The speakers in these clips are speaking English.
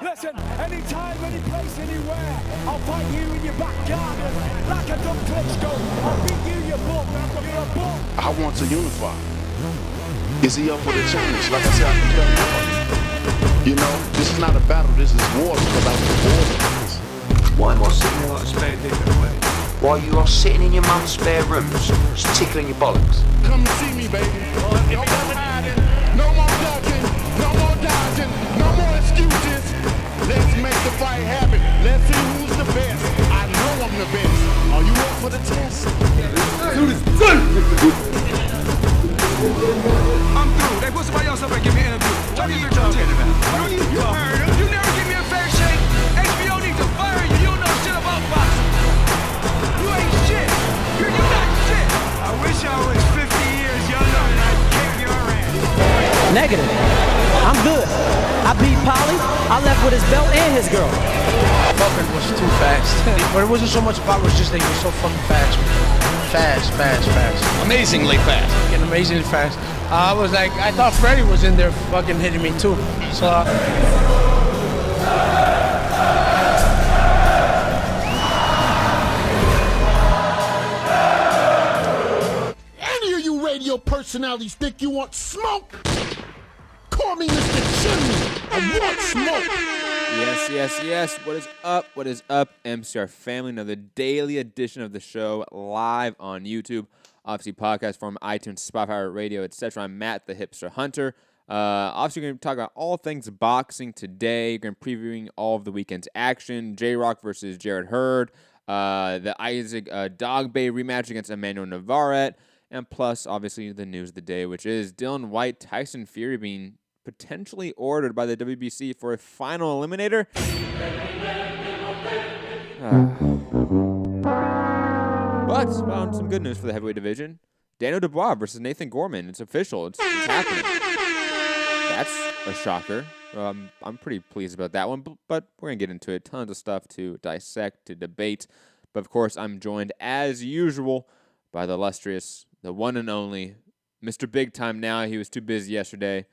Listen, anytime, any place, anywhere, I'll fight you in your back garden. Like a dumb Klitschko, I'll beat you, you bum. You're a bum. I want to unify. Is he up for the challenge? Like I said, I can play anybody. You know, this is not a battle, this is war because I was born. Why am I sitting here like a spare dick anyway? While you are sitting in your mum's spare rooms, just tickling your bollocks. Come see me, baby. No more hiding, no more ducking, no more dodging, no more excuses. Let's make the fight happen. Let's see who's the best. I know I'm the best. Are you up for the test? I'm through. They put somebody else up and give me an interview. What are you talking about? What are you talking about? You never give me a fair shake. HBO needs to fire you. You don't know shit about boxing. You ain't shit. You're not shit. I wish I was 50 years younger and I'd kick your ass. Negative. I'm good. I beat Polly. I left with his belt and his girl. Fucking was too fast. But it wasn't so much about it, was just that he was so fucking fast. Fast. Amazingly fast. Getting amazingly fast. I was like, I thought Freddie was in there fucking hitting me too. So. Any of you radio personalities think you want smoke? Call me Mr. Chimney. I want smoke. Yes. What is up, MCR family? Another daily edition of the show live on YouTube. Obviously, podcast form, iTunes, Spotify, radio, etc. I'm Matt, the Hipster Hunter. Obviously, we're going to talk about all things boxing today. We're going to be previewing all of the weekend's action. J-Rock versus Jared Hurd. The Isaac Dogbe rematch against Emmanuel Navarrete. And plus, obviously, the news of the day, which is Dillian Whyte, Tyson Fury being potentially ordered by the WBC for a final eliminator. But found some good news for the heavyweight division. Daniel Dubois versus Nathan Gorman. It's official. It's happening. That's a shocker. I'm pretty pleased about that one, but we're going to get into it. Tons of stuff to dissect, to debate. But, of course, I'm joined, as usual, by the illustrious, the one and only, Mr. Big Time now. He was too busy yesterday.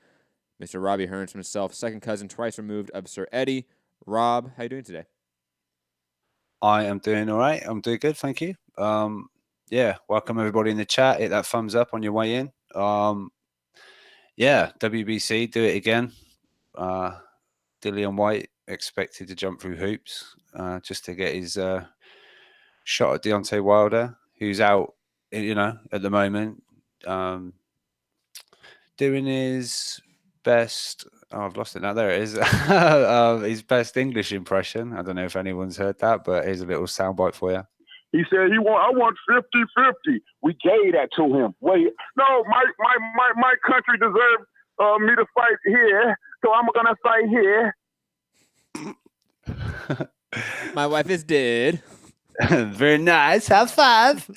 Mr. Robbie Hearns himself, second cousin, twice removed of Sir Eddie. Rob, how you doing today? I am doing all right. I'm doing good, thank you. Welcome everybody in the chat. Hit that thumbs up on your way in. WBC, do it again. Dillian Whyte expected to jump through hoops just to get his shot at Deontay Wilder, who's out, at the moment, doing his best. Oh, I've lost it now. There it is. His best English impression. I don't know if anyone's heard that, but here's a little soundbite for you. He said I want 50-50. We gave that to him. Wait, no, my country deserves me to fight here, so I'm gonna fight here. My wife is dead. Very nice. Have five.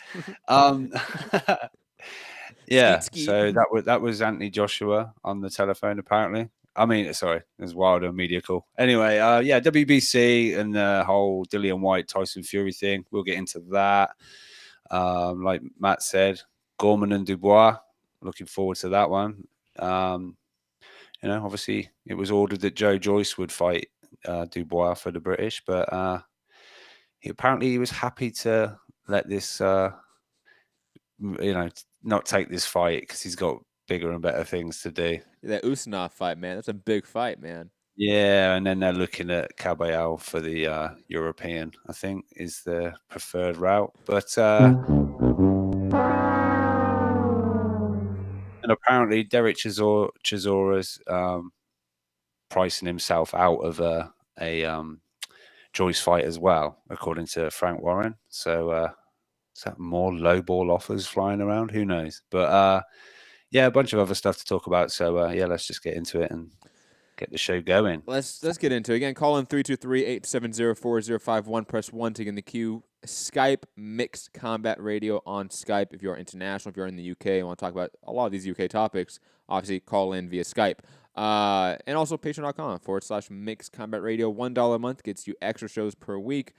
Skeet. So that was Anthony Joshua on the telephone, apparently. I mean, sorry, it's Wilder Media Call. Anyway, WBC and the whole Dillian Whyte Tyson Fury thing. We'll get into that. Like Matt said, Gorman and Dubois. Looking forward to that one. Obviously it was ordered that Joe Joyce would fight Dubois for the British, but he was happy to let this, not take this fight because he's got bigger and better things to do. That Usmanov fight, man, that's a big fight, man. Yeah, and then they're looking at Caballero for the European, I think, is the preferred route. But and apparently Derek Chisora's pricing himself out of a Joyce fight as well, according to Frank Warren. So is that more low ball offers flying around? Who knows? But a bunch of other stuff to talk about. So let's just get into it and get the show going. Let's get into it. Again, call in 323-870-4051. Press 1 to get in the queue. Skype Mixed Combat Radio on Skype. If you're international, if you're in the UK and want to talk about a lot of these UK topics, obviously call in via Skype. And also patreon.com/Mixed Combat Radio. $1 a month gets you extra shows per week.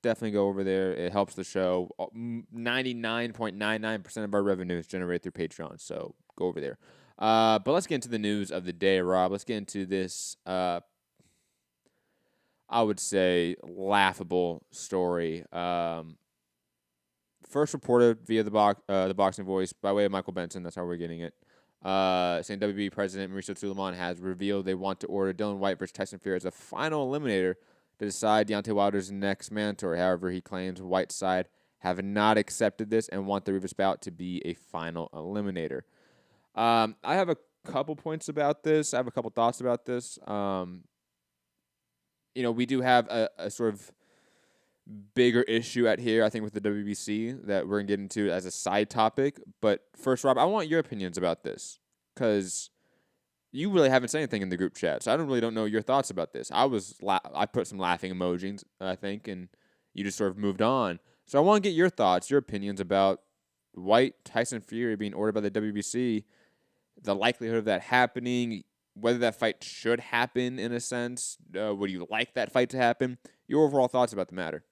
Definitely go over there. It helps the show. 99.99% of our revenue is generated through Patreon, so go over there. But let's get into the news of the day, Rob. Let's get into this I would say, laughable story. First reported via the Boxing Voice by way of Michael Benson. That's how we're getting it. Saying WBC President Mauricio Suleiman has revealed they want to order Dillian Whyte versus Tyson Fury as a final eliminator to decide Deontay Wilder's next mandatory. However, he claims Whyte's side have not accepted this and want the reverse bout to be a final eliminator. I have a couple points about this. I have a couple thoughts about this. We do have a sort of bigger issue at here, I think, with the WBC that we're going to get into as a side topic. But first, Rob, I want your opinions about this because you really haven't said anything in the group chat, so I don't know your thoughts about this. I put some laughing emojis, I think, and you just sort of moved on. So I want to get your thoughts, your opinions about Whyte, Tyson Fury being ordered by the WBC, the likelihood of that happening, whether that fight should happen in a sense. Would you like that fight to happen? Your overall thoughts about the matter.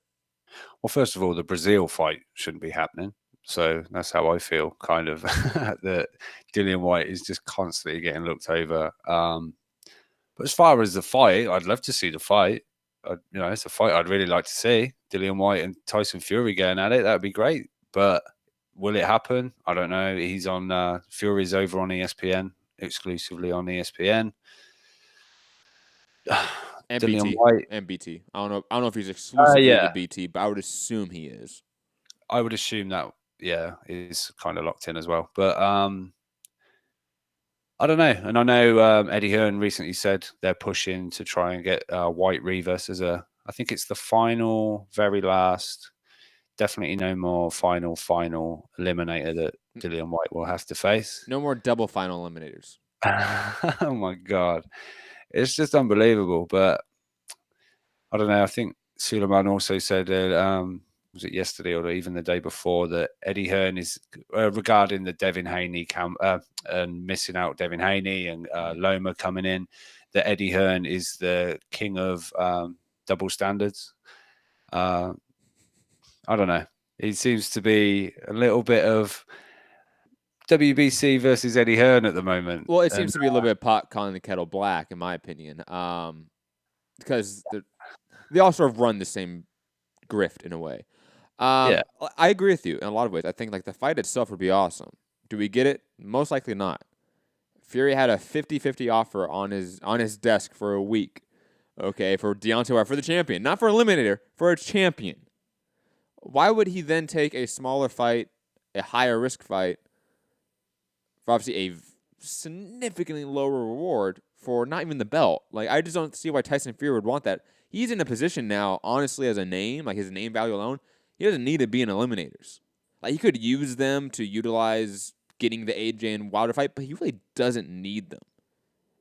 Well, first of all, the Brazil fight shouldn't be happening. So that's how I feel, kind of, that Dillian Whyte is just constantly getting looked over. But as far as the fight, I'd love to see the fight. It's a fight I'd really like to see. Dillian Whyte and Tyson Fury going at it. That would be great. But will it happen? I don't know. He's on Fury's over on ESPN, exclusively on ESPN. Dillian Whyte and BT. I don't know if he's exclusively to BT, but I would assume he is. I would assume that, is kind of locked in as well. But I don't know. And I know Eddie Hearn recently said they're pushing to try and get Whyte reverse as I think it's the final, very last, definitely no more final eliminator that Dillian Whyte will have to face. No more double final eliminators. Oh my God. It's just unbelievable. But I don't know. I think Suleiman also said that, was it yesterday or even the day before, that Eddie Hearn is regarding the Devin Haney and missing out Devin Haney and Loma coming in, that Eddie Hearn is the king of double standards. I don't know. He seems to be a little bit of WBC versus Eddie Hearn at the moment. Well, it seems to be a little bit of pot calling the kettle black, in my opinion, because they all sort of run the same grift in a way. I agree with you in a lot of ways. I think the fight itself would be awesome. Do we get it? Most likely not. Fury had a 50-50 offer on his desk for a week. Okay, for Deontay Wilder, for the champion, not for eliminator, for a champion. Why would he then take a smaller fight, a higher risk fight, for obviously a significantly lower reward for not even the belt? I just don't see why Tyson Fury would want that. He's in a position now, honestly, as a name, his name value alone, he doesn't need to be in eliminators. He could use them to utilize getting the AJ and Wilder fight, but he really doesn't need them.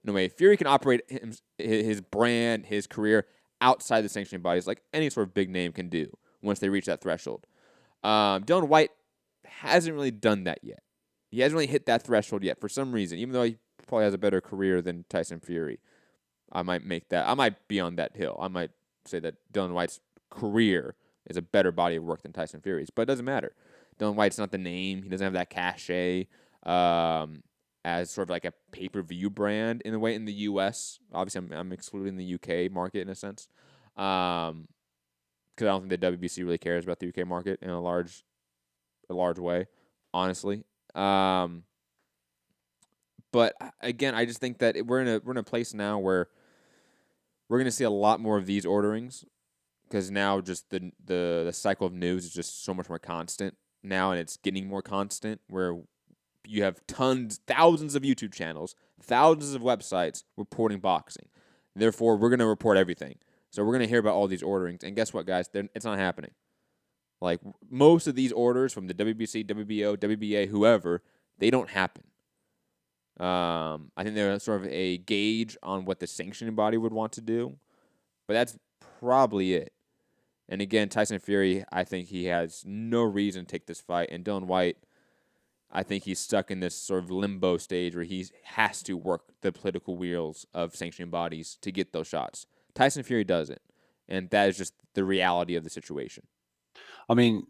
In a way, Fury can operate his brand, his career outside the sanctioning bodies like any sort of big name can do once they reach that threshold. Dillian Whyte hasn't really done that yet. He hasn't really hit that threshold yet for some reason, even though he probably has a better career than Tyson Fury. I might be on that hill. I might say that Dillian Whyte's career is a better body of work than Tyson Fury's, but it doesn't matter. Dillian Whyte's not the name. He doesn't have that cachet as sort of a pay-per-view brand in a way in the U.S. Obviously, I'm excluding the UK market in a sense, because I don't think the WBC really cares about the UK market in a large way, honestly. But again, I just think that we're in a place now where we're going to see a lot more of these orderings, because now just the cycle of news is just so much more constant now, and it's getting more constant, where you have thousands of YouTube channels, thousands of websites reporting boxing. Therefore, we're going to report everything. So we're going to hear about all these orderings, and guess what, guys? It's not happening. Most of these orders from the WBC, WBO, WBA, whoever, they don't happen. I think they're sort of a gauge on what the sanctioning body would want to do, but that's probably it. And again, Tyson Fury, I think he has no reason to take this fight, and Dillian Whyte, I think he's stuck in this sort of limbo stage where he has to work the political wheels of sanctioning bodies to get those shots. Tyson Fury doesn't, and that is just the reality of the situation. I mean,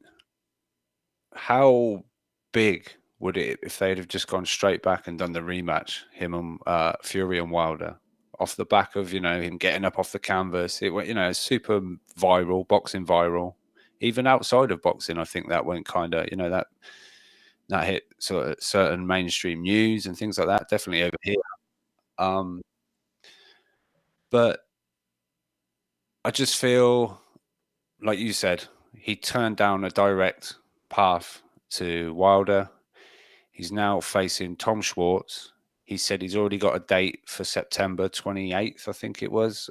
how big would it if they'd have just gone straight back and done the rematch, him and Fury and Wilder, off the back of, him getting up off the canvas. It went, super viral, boxing viral. Even outside of boxing, I think that went kind of, that hit sort of certain mainstream news and things like that. Definitely over here. But I just feel, like you said, he turned down a direct path to Wilder. He's now facing Tom Schwartz. He said he's already got a date for September 28th, I think it was,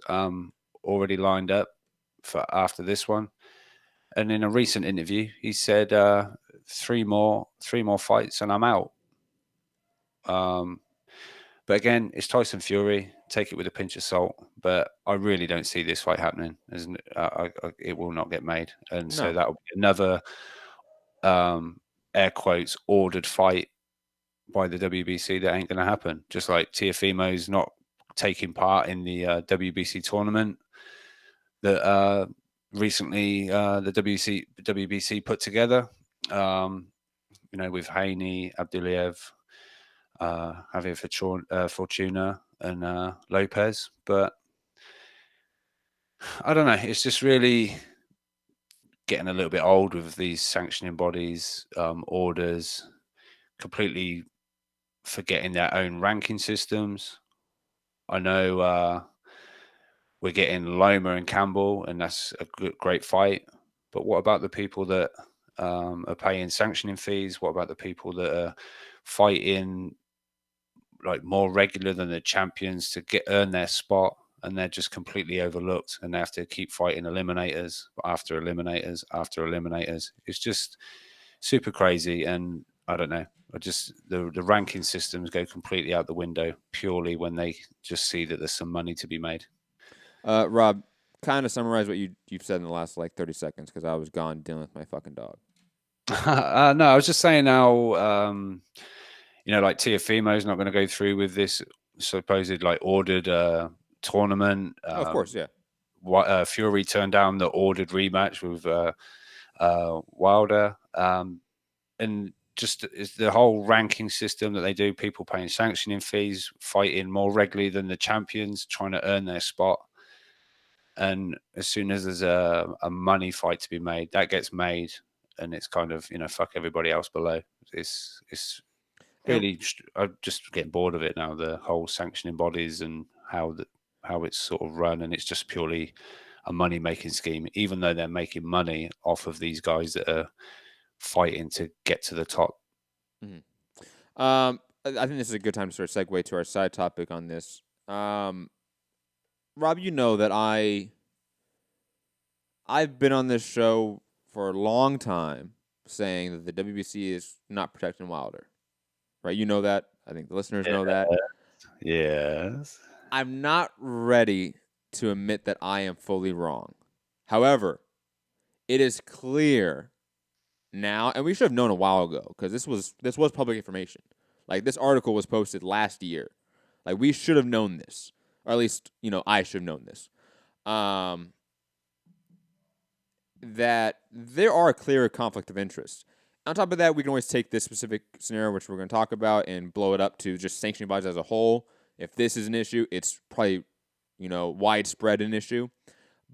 already lined up for after this one. And in a recent interview, he said, three more fights and I'm out. But again, it's Tyson Fury. Take it with a pinch of salt. But I really don't see this fight happening. It will not get made. And so that will be another, air quotes, ordered fight by the WBC that ain't going to happen. Just like Teofimo's not taking part in the WBC tournament that recently the WBC put together, with Haney, Abduliev, Javier Fortuna, and Lopez. But I don't know. It's just really getting a little bit old with these sanctioning bodies, orders, completely forgetting their own ranking systems. I know we're getting Loma and Campbell, and that's a great fight. But what about the people that are paying sanctioning fees? What about the people that are fighting like more regular than the champions to earn their spot, and they're just completely overlooked, and they have to keep fighting eliminators after eliminators after eliminators? It's just super crazy, and I don't know. The ranking systems go completely out the window purely when they just see that there's some money to be made. Rob, kind of summarize what you've said in the last 30 seconds, because I was gone dealing with my fucking dog. No, I was just saying now, like Teofimo's not going to go through with this supposed ordered tournament. Of course, yeah. Fury turned down the ordered rematch with Wilder, and just is the whole ranking system that they do. People paying sanctioning fees, fighting more regularly than the champions, trying to earn their spot. And as soon as there's a money fight to be made, that gets made, and it's kind of fuck everybody else below. It's really I'm just getting bored of it now. The whole sanctioning bodies and how it's sort of run, and it's just purely a money making scheme. Even though they're making money off of these guys that are fighting to get to the top. Mm-hmm. I think this is a good time to sort of segue to our side topic on this. Rob, you know that I've been on this show for a long time saying that the WBC is not protecting Wilder. Right? You know that. I think the listeners know that. Yes. I'm not ready to admit that I am fully wrong. However, it is clear now, and we should have known a while ago, because this was public information. This article was posted last year. We should have known this. Or at least, I should have known this. That there are a clear conflict of interest. On top of that, we can always take this specific scenario, which we're going to talk about, and blow it up to just sanctioning bodies as a whole. If this is an issue, it's probably, widespread an issue.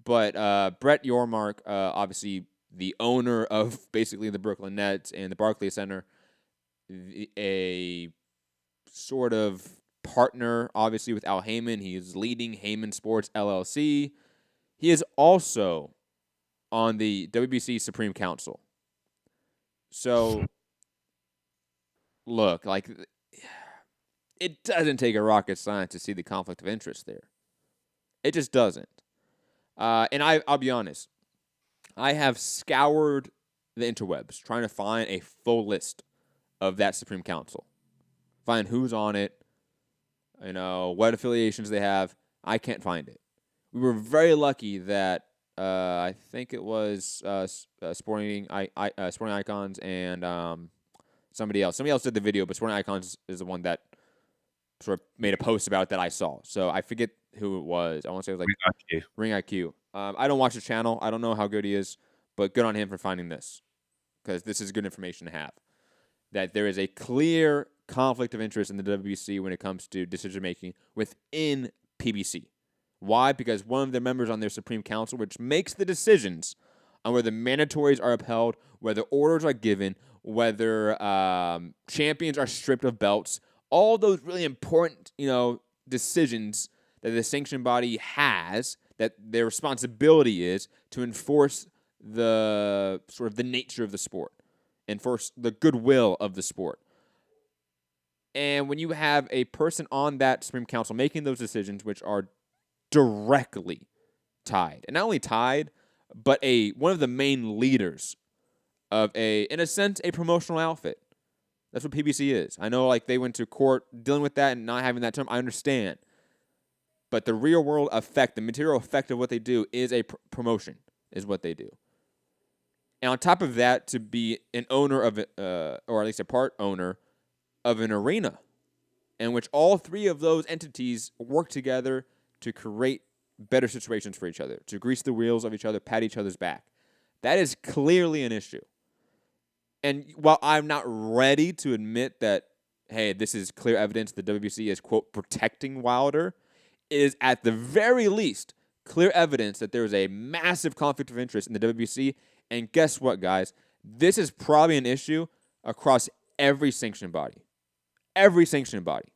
But Brett Yormark, obviously the owner of basically the Brooklyn Nets and the Barclays Center, a sort of partner, obviously, with Al Heyman. He is leading Heyman Sports LLC. He is also on the WBC Supreme Council. So, look, it doesn't take a rocket science to see the conflict of interest there. It just doesn't. And I'll be honest. I have scoured the interwebs trying to find a full list of that Supreme Council. Find who's on it, what affiliations they have. I can't find it. We were very lucky that I think it was Sporting Icons and somebody else. Somebody else did the video, but Sporting Icons is the one that sort of made a post about it that I saw. So I forget who it was. I want to say it was Ring IQ. I don't watch the channel. I don't know how good he is, but good on him for finding this, because this is good information to have. That there is a clear conflict of interest in the WBC when it comes to decision making within PBC. Why? Because one of the members on their Supreme Council, which makes the decisions on whether mandatories are upheld, whether orders are given, whether champions are stripped of belts, all those really important, decisions that the sanction body has, that their responsibility is to enforce the sort of the nature of the sport, enforce the goodwill of the sport. And when you have a person on that Supreme Council making those decisions, which are directly tied, and not only tied, but one of the main leaders of in a sense, a promotional outfit. That's what PBC is. I know, they went to court dealing with that and not having that term. I understand. But the real world effect, the material effect of what they do is a promotion, is what they do. And on top of that, to be an owner of it, or at least a part owner of an arena in which all three of those entities work together to create better situations for each other, to grease the wheels of each other, pat each other's back. That is clearly an issue. And while I'm not ready to admit that, hey, this is clear evidence the WBC is, quote, protecting Wilder, it is at the very least clear evidence that there is a massive conflict of interest in the WBC. And guess what, guys? This is probably an issue across every sanctioning body. Every sanctioning body.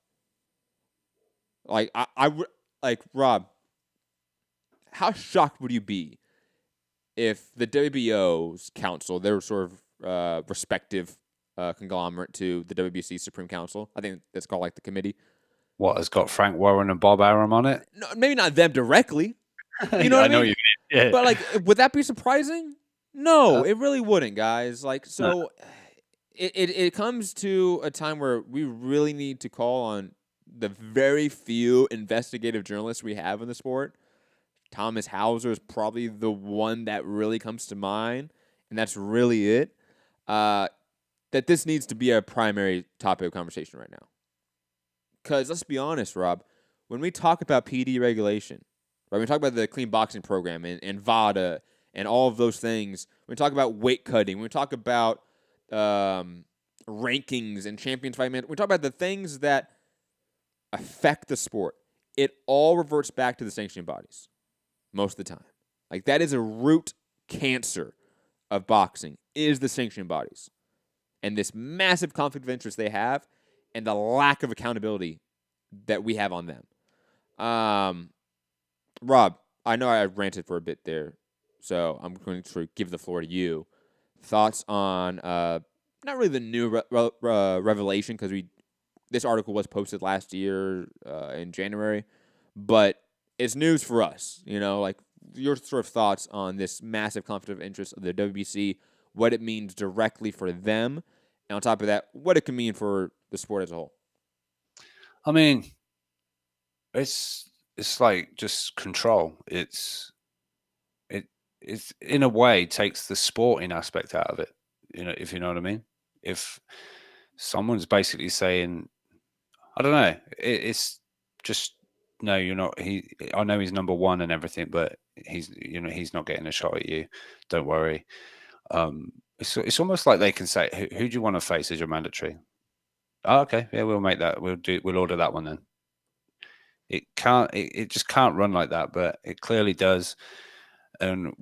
Rob, how shocked would you be if the WBO's council, their sort of respective conglomerate to the WBC Supreme Council, I think that's called the committee. What, has got Frank Warren and Bob Arum on it? No, maybe not them directly. You know what I mean? know you mean. Yeah. But would that be surprising? No, it really wouldn't, guys. It comes to a time where we really need to call on the very few investigative journalists we have in the sport. Thomas Hauser is probably the one that really comes to mind, and that's really it. That this needs to be a primary topic of conversation right now. Because let's be honest, Rob, when we talk about PD regulation, right, when we talk about the clean boxing program and VADA and all of those things, when we talk about weight cutting, when we talk about rankings and champions fight man, we talk about the things that affect the sport, it all reverts back to the sanctioning bodies most of the time. That is a root cancer of boxing, is the sanctioning bodies. And this massive conflict of interest they have and the lack of accountability that we have on them. Rob, I know I ranted for a bit there, so I'm going to give the floor to you. Thoughts on not really the new revelation, because this article was posted last year in January, but it's news for us. Your sort of thoughts on this massive conflict of interest of the WBC, what it means directly for them, and on top of that, what it can mean for the sport as a whole. I mean, it's just control. It's in a way takes the sporting aspect out of it. If you know what I mean. If someone's basically saying, I don't know, it's just, no, you're not. I know he's number one and everything, but he's not getting a shot at you. Don't worry. It's almost like they can say, who do you want to face as your mandatory? Oh, okay, yeah, we'll make that. We'll order that one then. It just can't run like that, but it clearly does, and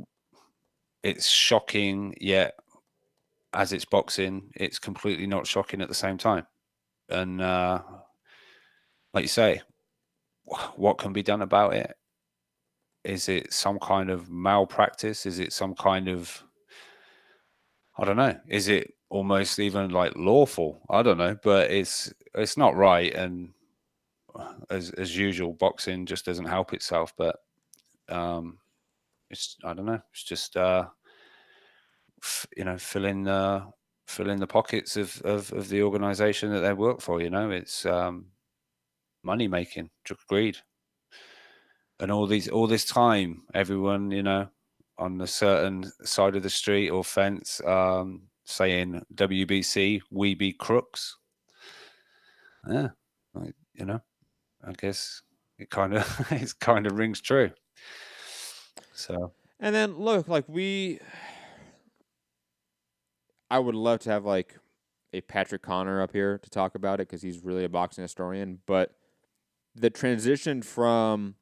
it's shocking. Yet, as it's boxing, it's completely not shocking at the same time. And like you say, what can be done about it? Is it some kind of malpractice? Is it some kind of, I don't know. Is it almost even lawful? I don't know, but it's not right. And as usual, boxing just doesn't help itself. But it's, I don't know. It's just fill in the pockets of the organization that they work for. It's money making, greed, and all this time, everyone on a certain side of the street or fence saying WBC, we be crooks. Yeah, I guess it kind of rings true. So, and then look, I would love to have a Patrick Connor up here to talk about it because he's really a boxing historian, but the transition from,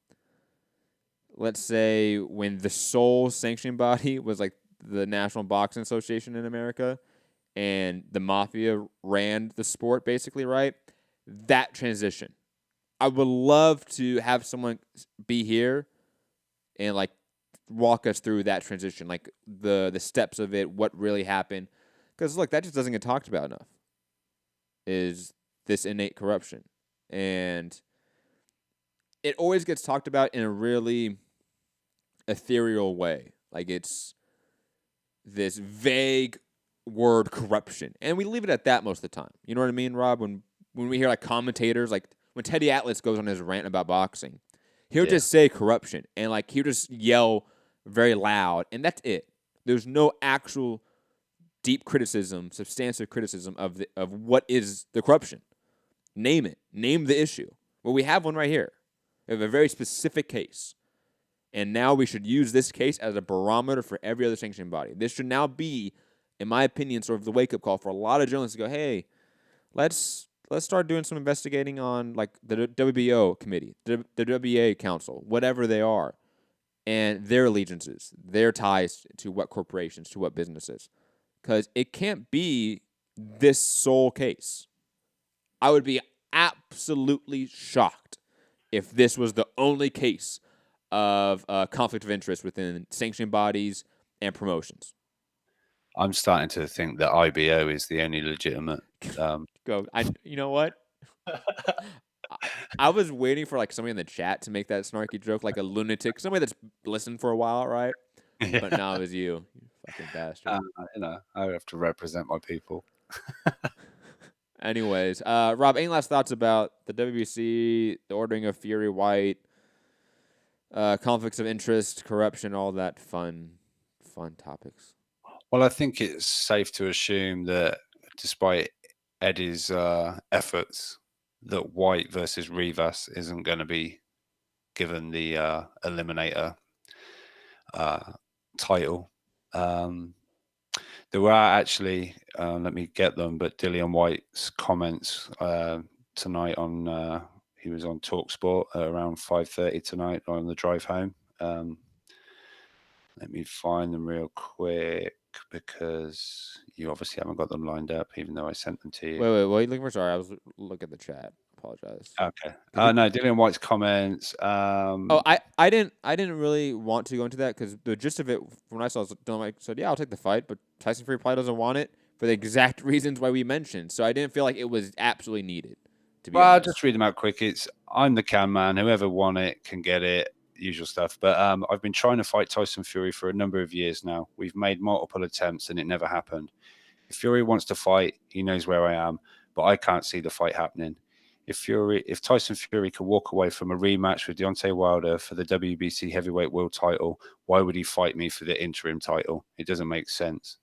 let's say, when the sole sanctioning body was like the National Boxing Association in America, and the mafia ran the sport basically, right? That transition. I would love to have someone be here and like walk us through that transition, like the steps of it, what really happened. Because look, that just doesn't get talked about enough. Is this innate corruption. And it always gets talked about in a really ethereal way. Like it's this vague word corruption. And we leave it at that most of the time. You know what I mean, Rob? When we hear like commentators, like when Teddy Atlas goes on his rant about boxing, he'll just say corruption. And like he'll just yell very loud. And that's it. There's no actual deep criticism, substantive criticism of what is the corruption. Name it. Name the issue. Well, we have one right here. We have a very specific case. And now we should use this case as a barometer for every other sanctioning body. This should now be, in my opinion, sort of the wake-up call for a lot of journalists to go, hey, let's start doing some investigating on like the WBO committee, the WBA council, whatever they are, and their allegiances, their ties to what corporations, to what businesses. Because it can't be this sole case. I would be absolutely shocked if this was the only case of conflict of interest within sanctioning bodies and promotions. I'm starting to think that IBO is the only legitimate. You know what? I was waiting for like somebody in the chat to make that snarky joke, like a lunatic, somebody that's listened for a while, right? Yeah. But now it was you fucking bastard. I have to represent my people. Anyways, Rob, any last thoughts about the WBC, the ordering of Fury, Whyte, conflicts of interest, corruption, all that fun topics? Well, I think it's safe to assume that despite Eddie's efforts, that Whyte versus Rivas isn't going to be given the eliminator title. There were actually, let me get them, but Dillian Whyte's comments tonight on, he was on TalkSport around 5:30 tonight on the drive home. Let me find them real quick because you obviously haven't got them lined up, even though I sent them to you. Wait, what are you looking for? Sorry, I was looking at the chat. Apologize. Okay. No, Dillian Whyte's comments. I didn't really want to go into that because the gist of it, when I saw Dillian Whyte said, yeah, I'll take the fight, but Tyson Fury probably doesn't want it for the exact reasons why we mentioned. So I didn't feel like it was absolutely needed. To be honest. I'll just read them out quick. I'm the can man. Whoever won it can get it. Usual stuff. But I've been trying to fight Tyson Fury for a number of years now. We've made multiple attempts and it never happened. If Fury wants to fight, he knows where I am, but I can't see the fight happening. If Tyson Fury could walk away from a rematch with Deontay Wilder for the WBC heavyweight world title, why would he fight me for the interim title? It doesn't make sense.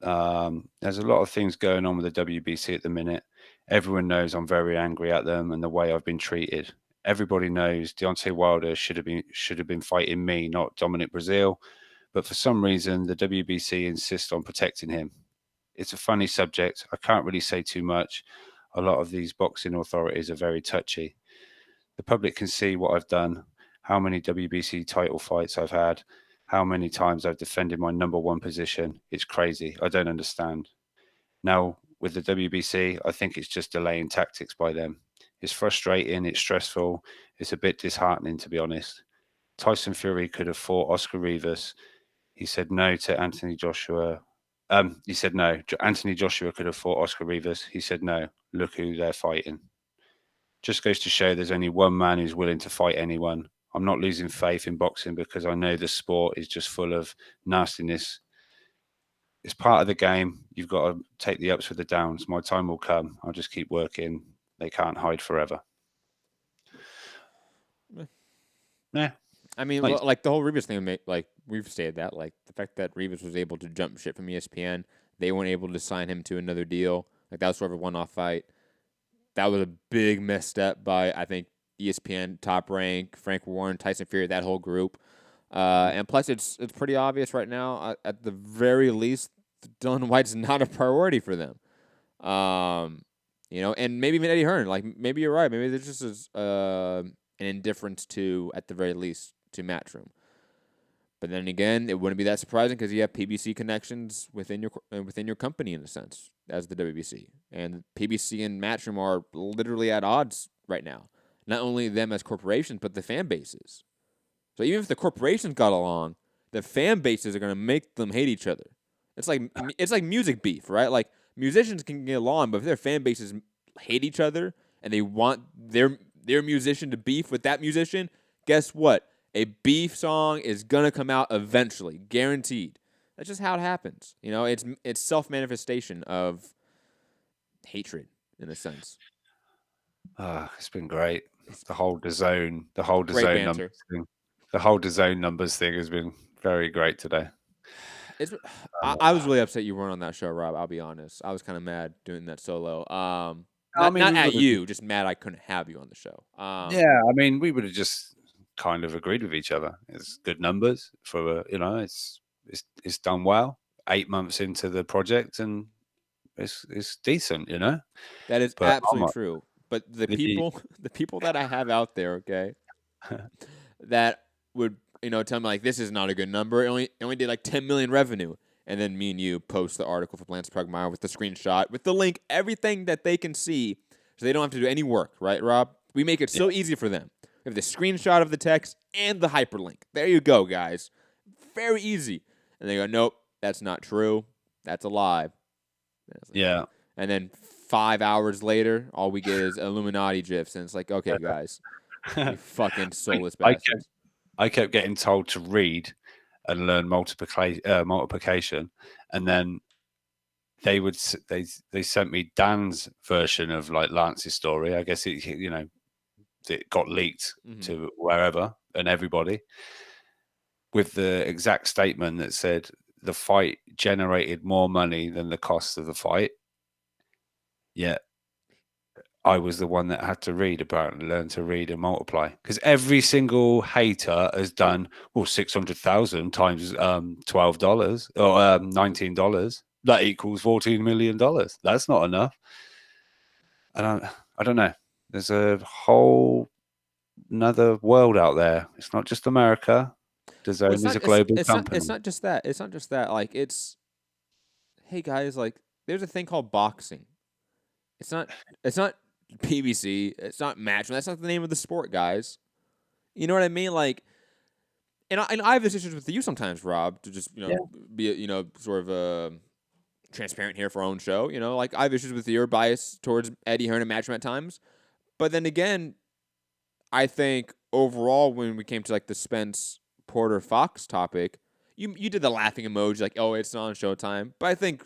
There's a lot of things going on with the WBC at the minute. Everyone knows I'm very angry at them and the way I've been treated. Everybody knows Deontay Wilder should have been fighting me, not Dominic Breazeale. But for some reason, the WBC insists on protecting him. It's a funny subject. I can't really say too much. A lot of these boxing authorities are very touchy. The public can see what I've done, how many WBC title fights I've had, how many times I've defended my number one position. It's crazy. I don't understand. Now, with the WBC, I think it's just delaying tactics by them. It's frustrating, it's stressful, it's a bit disheartening, to be honest. Tyson Fury could have fought Oscar Rivas. He said no to Anthony Joshua. He said no. Anthony Joshua could have fought Oscar Rivas. He said no. Look who they're fighting. Just goes to show there's only one man who's willing to fight anyone. I'm not losing faith in boxing because I know the sport is just full of nastiness. It's part of the game. You've got to take the ups with the downs. My time will come. I'll just keep working. They can't hide forever. Yeah. I mean, Nice. like the whole Rivas thing, like we've stated that, like the fact that Rivas was able to jump ship from ESPN, they weren't able to sign him to another deal. Like that was sort of a one-off fight. That was a big misstep by, I think, ESPN top rank, Frank Warren, Tyson Fury, that whole group. And plus, it's pretty obvious right now. At the very least, Dillian Whyte's not a priority for them. and maybe even Eddie Hearn. Like, maybe you're right. Maybe there's just an indifference at the very least, to Matchroom. But then again, it wouldn't be that surprising because you have PBC connections within your company, in a sense, as the WBC. And PBC and Matchroom are literally at odds right now. Not only them as corporations, but the fan bases. So even if the corporations got along, the fan bases are going to make them hate each other. It's like music beef, right? Like, musicians can get along, but if their fan bases hate each other and they want their musician to beef with that musician, guess what? A beef song is going to come out eventually, guaranteed. That's just how it happens. It's self-manifestation of hatred, in a sense. It's been great. The whole DAZN numbers thing. The whole DAZN numbers thing has been very great today. I was really upset you weren't on that show, Rob. I'll be honest. I was kind of mad doing that solo. Not at you, just mad I couldn't have you on the show. We would have just kind of agreed with each other. It's good numbers for it's done well. 8 months into the project, and it's decent. That is absolutely true. But the people that I have out there, okay, that would tell me like, this is not a good number. It only did like 10 million revenue, and then me and you post the article for Lance Pugmire with the screenshot, with the link, everything that they can see, so they don't have to do any work, right, Rob? We make it so easy for them. We have the screenshot of the text and the hyperlink. There you go, guys. Very easy. And they go, nope, that's not true. That's a lie. Yeah. And then 5 hours later, all we get is Illuminati gifs, and it's like, okay, guys, you fucking soulless bastards. I kept getting told to read and learn multiplication, and then they sent me Dan's version of like Lance's story. I guess it got leaked to wherever and everybody, with the exact statement that said the fight generated more money than the cost of the fight. Yet I was the one that had to learn to read and multiply, because every single hater has done 600,000 times $12 or $19. That equals $14 million. That's not enough. And I don't know. There's a whole another world out there. It's not just America. DAZN is a global company. It's not just that. It's not just that. Like, hey guys, like, there's a thing called boxing. It's not PBC. It's not Matchroom. That's not the name of the sport, guys. You know what I mean? Like, and I have this issues with you sometimes, Rob, to just be sort of transparent here for our own show. Like, I have issues with your bias towards Eddie Hearn and Matchroom at times. But then again, I think overall, when we came to like the Spence Porter Fox topic, you did the laughing emoji, like, oh, it's not on Showtime. But I think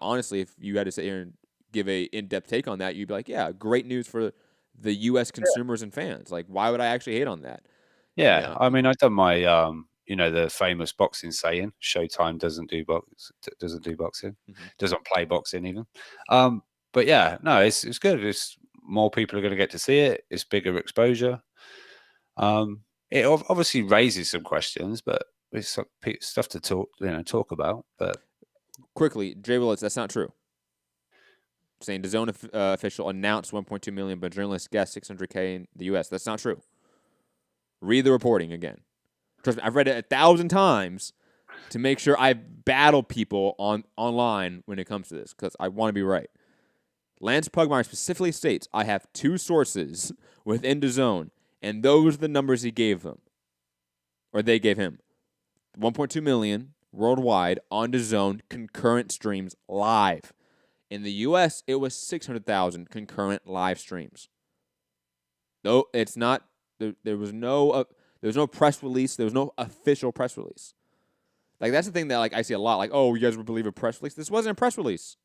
honestly, if you had to sit here and give a in-depth take on that, you'd be like, yeah, great news for the U.S. consumers and fans. Like, why would I actually hate on that? Yeah, I mean, I've done my the famous boxing saying, Showtime doesn't do boxing, doesn't play boxing even. But yeah, no, it's good. It's more people are going to get to see it. It's bigger exposure. It obviously raises some questions, but it's stuff to talk about. But quickly, Jay Willis, that's not true. Saying DAZN official announced 1.2 million, but journalists guessed 600K in the U.S. That's not true. Read the reporting again. Trust me, I've read it 1,000 times to make sure I battle people online when it comes to this, because I want to be right. Lance Pugmire specifically states, I have 2 sources within DAZN, and those are the numbers he gave them, or they gave him. 1.2 million worldwide on DAZN concurrent streams live. In the U.S., it was 600,000 concurrent live streams. No, it's not. There was no press release. There was no official press release. Like, that's the thing that like I see a lot. Like, oh, you guys would believe a press release? This wasn't a press release.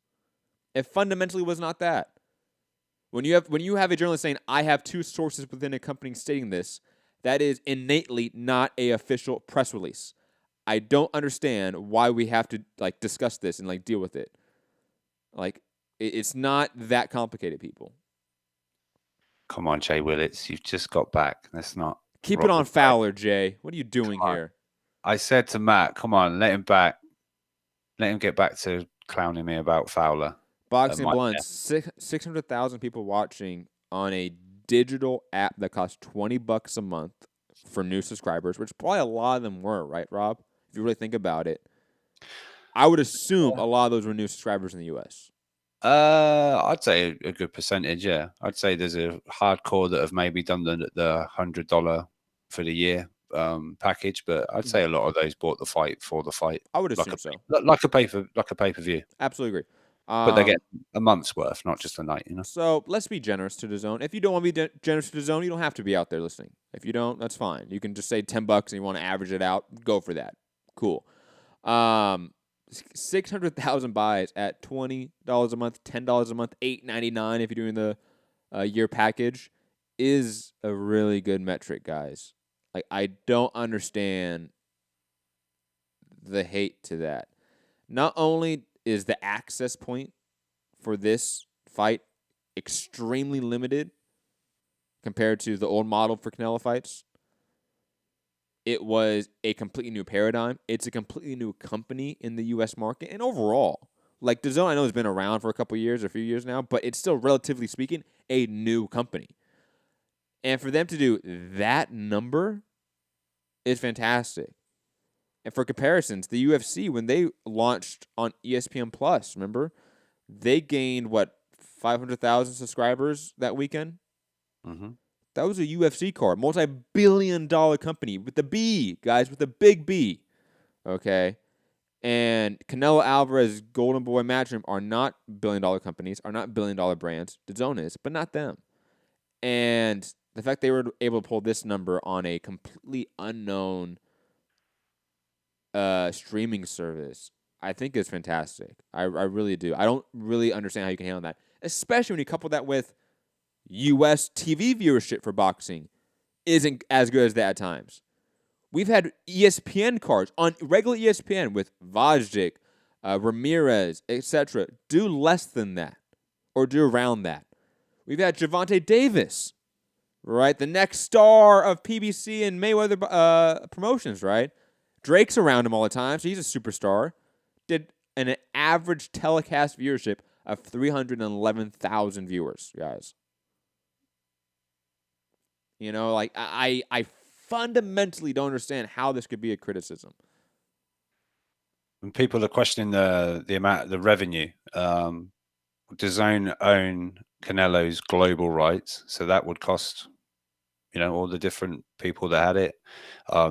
It fundamentally was not that. When you have a journalist saying, I have 2 sources within a company stating this, that is innately not a official press release. I don't understand why we have to like discuss this and like deal with it. Like, it's not that complicated, people. Come on, Jay Willits. You've just got back. That's not... Keep it on Fowler, Jay. What are you doing here? I said to Matt, come on, let him back. Let him get back to clowning me about Fowler. Boxing Blunts, 600,000 people watching on a digital app that costs $20 a month for new subscribers, which probably a lot of them were, right, Rob? If you really think about it. I would assume a lot of those were new subscribers in the U.S. I'd say a good percentage, yeah. I'd say there's a hardcore that have maybe done the $100 for the year package, but I'd say a lot of those bought the fight for the fight. I would assume so. Like a pay-per-view. Absolutely agree. But they get a month's worth, not just a night, you know? So let's be generous to DAZN. If you don't want to be generous to DAZN, you don't have to be out there listening. If you don't, that's fine. You can just say $10 and you want to average it out, go for that. Cool. 600,000 buys at $20 a month, $10 a month, $8.99 if you're doing the year package is a really good metric, guys. Like, I don't understand the hate to that. Not only is the access point for this fight extremely limited compared to the old model for Canelo fights, it was a completely new paradigm. It's a completely new company in the U.S. market. And overall, like DAZN, I know has been around for a couple years or a few years now, but it's still, relatively speaking, a new company. And for them to do that number is fantastic. And for comparisons, the UFC, when they launched on ESPN+, remember? They gained, 500,000 subscribers that weekend? Mm-hmm. That was a UFC card, multi-billion-dollar company with the B, guys, with the big B, okay? And Canelo Alvarez, Golden Boy, Matchroom are not billion-dollar companies, are not billion-dollar brands. DAZN is, but not them. And the fact they were able to pull this number on a completely unknown streaming service, I think is fantastic. I really do. I don't really understand how you can handle that, especially when you couple that with U.S. TV viewership for boxing isn't as good as that at times. We've had ESPN cards on regular ESPN with Vajdic, Ramirez, etc. do less than that or do around that. We've had Gervonta Davis, right? The next star of PBC and Mayweather promotions, right? Drake's around him all the time, so he's a superstar. Did an average telecast viewership of 311,000 viewers, guys. You know, like, I fundamentally don't understand how this could be a criticism. And people are questioning the amount, the revenue. DAZN own Canelo's global rights, so that would cost, all the different people that had it.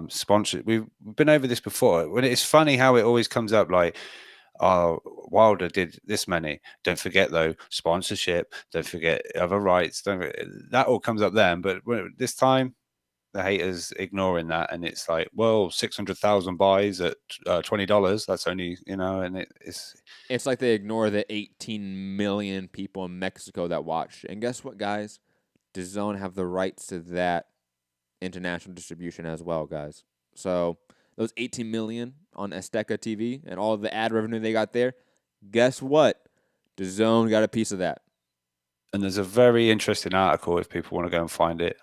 Sponsored. We've been over this before. When it's funny how it always comes up like, oh, Wilder did this many. Don't forget, though, sponsorship. Don't forget other rights. That all comes up then. But this time, the haters ignoring that. And it's like, well, 600,000 buys at $20. That's only, and it's... It's like they ignore the 18 million people in Mexico that watch. And guess what, guys? DAZN have the rights to that international distribution as well, guys. So those 18 million on Azteca TV and all of the ad revenue they got there, guess what? DAZN got a piece of that. And there's a very interesting article if people want to go and find it,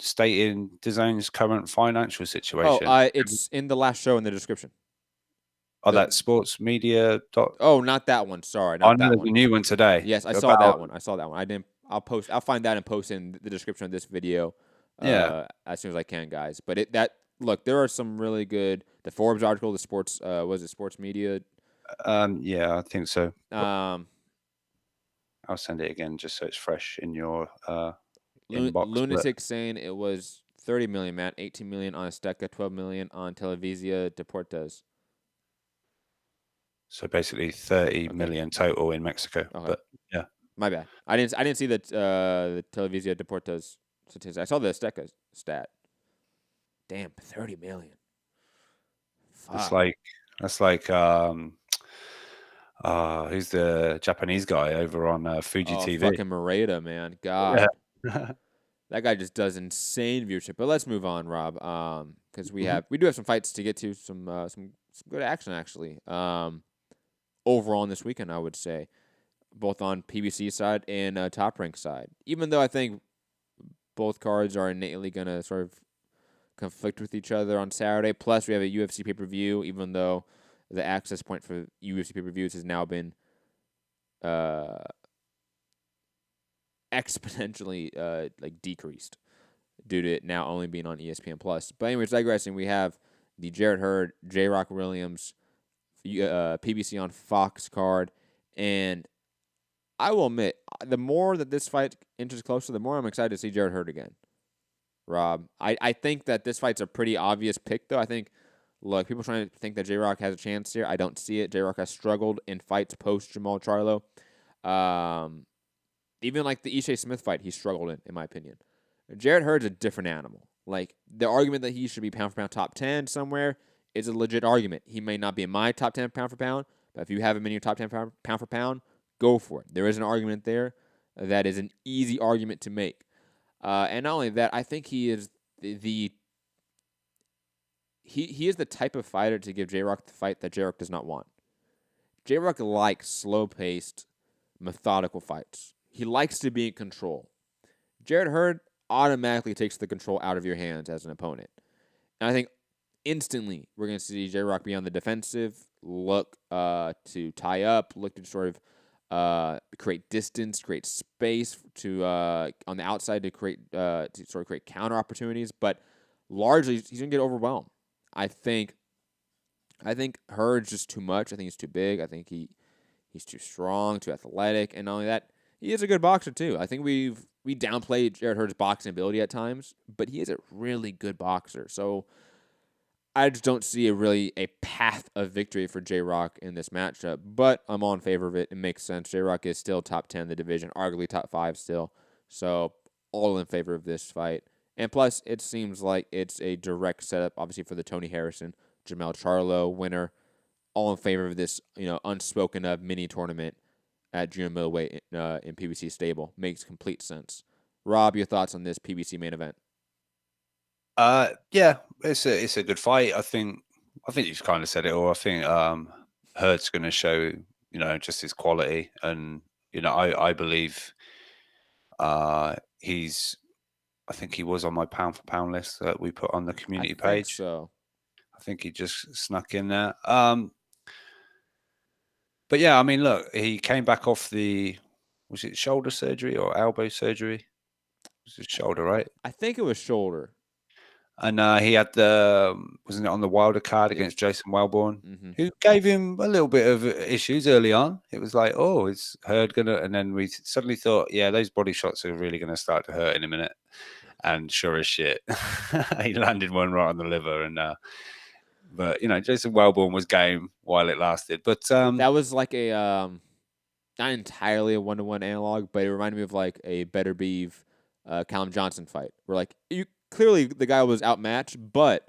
stating DAZN's current financial situation. Oh, it's in the last show in the description. Oh, that sports media. Oh, not that one. Sorry, not that one. There's a new one today. Yes, I saw that one. I didn't. I'll find that and post in the description of this video. As soon as I can, guys. But look, there are some really good. The Forbes article, the sports was it sports media? Yeah, I think so. I'll send it again just so it's fresh in your inbox. Lunatic saying it was 30 million, Matt. 18 million on Azteca, 12 million on Televisa Deportes. So basically 30 million total in Mexico. Okay. But yeah, my bad. I didn't see the Televisa Deportes statistics. I saw the Azteca stat. Damn, 30 million. Fuck. That's like who's the Japanese guy over on Fuji TV? Fucking Maeda, man. God. Yeah. That guy just does insane viewership. But let's move on, Rob. Because we do have some fights to get to, some good action actually. Overall on this weekend, I would say, both on PBC side and Top Rank side. Even though I think both cards are innately gonna sort of conflict with each other on Saturday. Plus, we have a UFC pay-per-view. Even though the access point for UFC pay-per-views has now been exponentially like decreased due to it now only being on ESPN Plus. But anyways, digressing, we have the Jarrett Hurd, J. Rock Williams, PBC on Fox card, and I will admit, the more that this fight inches closer, the more I'm excited to see Jarrett Hurd again. Rob, I think that this fight's a pretty obvious pick, though. I think, look, people trying to think that J-Rock has a chance here. I don't see it. J-Rock has struggled in fights post Jamal Charlo. Even like the Ishe Smith fight, he struggled in my opinion. Jarrett Hurd's a different animal. Like, the argument that he should be pound for pound top 10 somewhere is a legit argument. He may not be in my top 10 pound for pound, but if you have him in your top 10 pound for pound, go for it. There is an argument there that is an easy argument to make. And not only that, I think he is he is the type of fighter to give J-Rock the fight that J-Rock does not want. J-Rock likes slow-paced, methodical fights. He likes to be in control. Jarrett Hurd automatically takes the control out of your hands as an opponent. And I think instantly we're going to see J-Rock be on the defensive, look to tie up, look to sort of create distance, create space to on the outside to create counter opportunities. But largely, he's going to get overwhelmed. I think Hurd's just too much. I think he's too big. I think he's too strong, too athletic, and not only that, he is a good boxer too. I think we downplayed Jarrett Hurd's boxing ability at times, but he is a really good boxer. So I just don't see a path of victory for J-Rock in this matchup, but I'm all in favor of it. It makes sense. J-Rock is still top 10 in the division, arguably top 5 still. So all in favor of this fight. And plus, it seems like it's a direct setup, obviously, for the Tony Harrison, Jamal Charlo winner. All in favor of this, unspoken of mini tournament at junior middleweight in PBC stable. Makes complete sense. Rob, your thoughts on this PBC main event? Yeah, it's a good fight. I think you've kind of said it all. I think Hurd's going to show just his quality, and I believe I think he was on my pound for pound list that we put on the community page. So I think he just snuck in there. But yeah, I mean, look, he came back off was it shoulder surgery or elbow surgery? It was his shoulder, right? I think it was shoulder. And he had wasn't it on the Wilder card against Jason Wellborn, who gave him a little bit of issues early on. It was like, oh, is Hurd gonna? And then we suddenly thought, yeah, those body shots are really going to start to hurt in a minute. And sure as shit, he landed one right on the liver. And but Jason Wellborn was game while it lasted. But that was like a not entirely a 1-to-1 analog, but it reminded me of like a Better Beeve Callum Johnson fight, where like clearly the guy was outmatched, but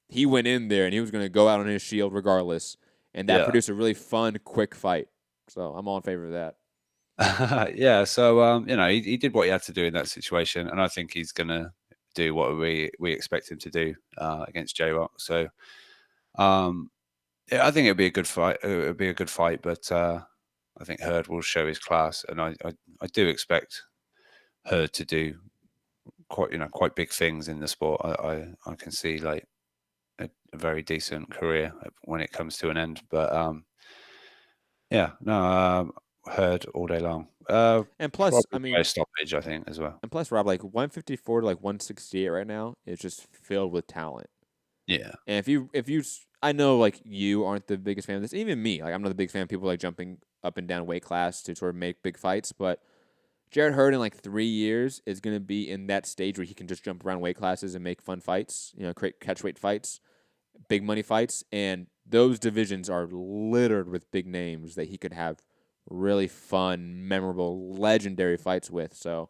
he went in there and he was going to go out on his shield regardless, and that produced a really fun, quick fight. So I'm all in favor of that. Yeah, so he did what he had to do in that situation, and I think he's going to do what we expect him to do against J-Rock. So I think it'll be a good fight. It'll be a good fight, but I think Hurd will show his class, and I do expect Hurd to do quite big things in the sport. I can see like a very decent career when it comes to an end. But Hurd all day long. And plus, I mean, a stoppage, I think, as well. And plus, Rob, like 154 to like 168 right now is just filled with talent. Yeah. And if you, I know like you aren't the biggest fan of this. Even me, like I'm not the biggest fan of people like jumping up and down weight class to sort of make big fights, but Jarrett Hurd in like 3 years is going to be in that stage where he can just jump around weight classes and make fun fights, create catchweight fights, big money fights. And those divisions are littered with big names that he could have really fun, memorable, legendary fights with. So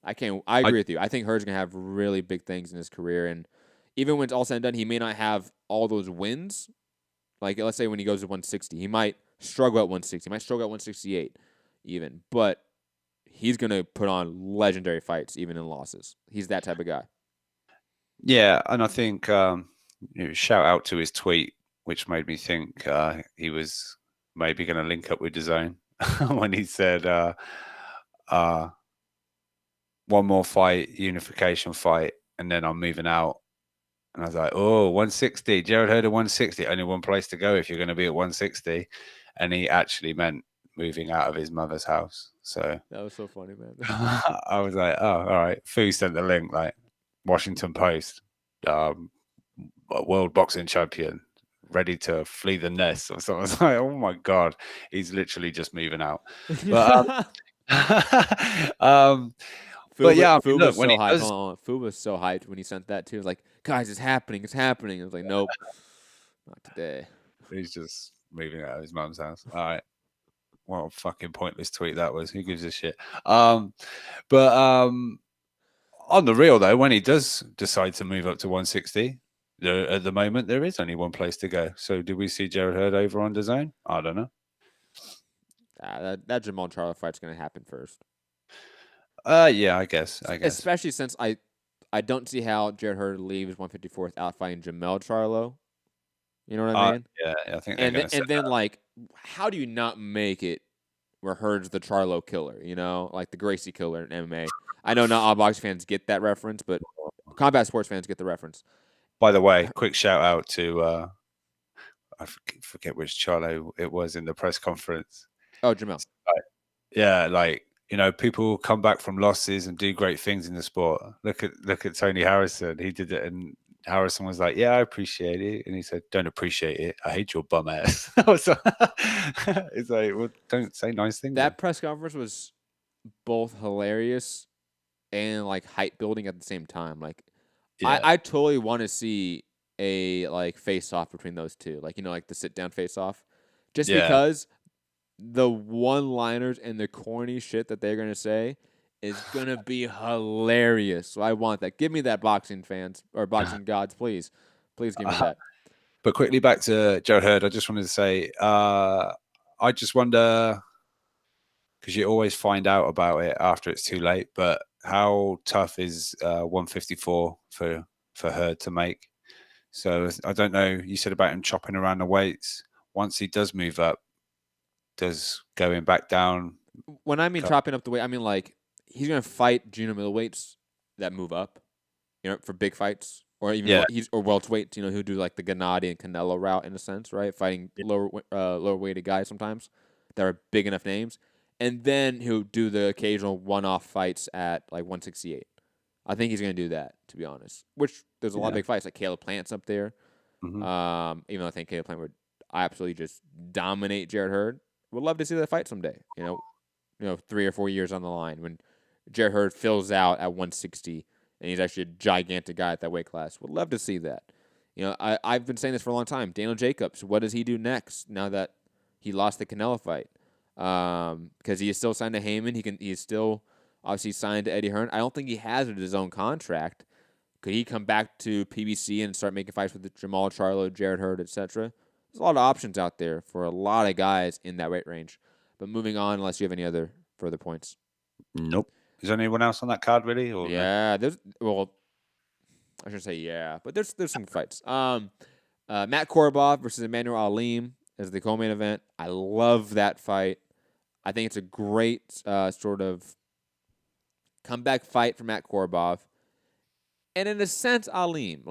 I agree with you. I think Hurd's going to have really big things in his career. And even when it's all said and done, he may not have all those wins. Like, let's say when he goes to 160, he might struggle at 160. He might struggle at 168 even. But he's going to put on legendary fights, even in losses. He's that type of guy. Yeah, and I think shout out to his tweet, which made me think he was maybe going to link up with DAZN when he said, one more fight, unification fight, and then I'm moving out. And I was like, oh, 160. Jared Hurd at 160. Only one place to go if you're going to be at 160. And he actually meant moving out of his mother's house. So That was so funny, man. I was like, oh, all right. Fu sent the link, like Washington Post, world boxing champion, ready to flee the nest. So I was like, oh my God, he's literally just moving out. But but yeah, Fu look, was when so he hyped. does, Hold on. Fu was so hyped when he sent that too. He was like, guys, it's happening. It's happening. I was like, nope, not today. he's just moving out of his mum's house. All right. What a fucking pointless tweet that was. Who gives a shit? But on the real though, when he does decide to move up to 160, at the moment there is only one place to go. So do we see Jared Hurd over on DAZN? I don't know. That Jamal Charlo fight's gonna happen first. Yeah, I guess. Especially since I don't see how Jared Hurd leaves 154 without fighting Jamel Charlo. You know what I mean? Yeah, I think. And then like, how do you not make it where Hurd's the Charlo killer? You know, like the Gracie killer in MMA. I know not all boxing fans get that reference, but combat sports fans get the reference. By the way, quick shout out to I forget which Charlo it was in the press conference. Oh, Jamel. Yeah, like, you know, people come back from losses and do great things in the sport. Look at Tony Harrison. He did it, and Harrison was like, "Yeah, I appreciate it," and he said, "Don't appreciate it. I hate your bum ass." It's like, well, don't say nice things. That press conference was both hilarious and like hype building at the same time. Like, Yeah. I totally want to see a like face off between those two. Like, you know, like the sit down face off, just because the one-liners and the corny shit that they're gonna say is gonna be hilarious. So I want that. Give me that, boxing fans or boxing gods, please. Please give me that. But quickly back to Joe Hurd, I just wanted to say, I just wonder, because you always find out about it after it's too late, but how tough is 154 for Hurd to make? So I don't know. You said about him chopping around the weights. Once he does move up, does going back down? When I mean chopping up the weight, I mean like he's gonna fight junior middleweights that move up, you know, for big fights, or even or welterweights, you know, who do like the Gennady and Canelo route in a sense, right? Fighting lower weighted guys sometimes that are big enough names, and then he'll do the occasional one-off fights at like 168. I think he's gonna do that, to be honest. Which there's a lot of big fights, like Caleb Plant's up there. Even though I think Caleb Plant would absolutely just dominate Jared Hurd. Would love to see that fight someday. You know, 3 or 4 years on the line when Jared Hurd fills out at 160 and he's actually a gigantic guy at that weight class. Would love to see that. You know, I've been saying this for a long time. Daniel Jacobs, what does he do next now that he lost the Canelo fight? Because he is still signed to Heyman. He's still obviously signed to Eddie Hearn. I don't think he has his own contract. Could he come back to PBC and start making fights with Jamal Charlo, Jared Hurd, etc.? There's a lot of options out there for a lot of guys in that weight range. But moving on, unless you have any other further points. Nope. Is there anyone else on that card, really? Or yeah, I should say yeah, but there's some fights. Matt Korobov versus Emmanuel Alim is the co-main event. I love that fight. I think it's a great sort of comeback fight for Matt Korobov. And in a sense, Alim,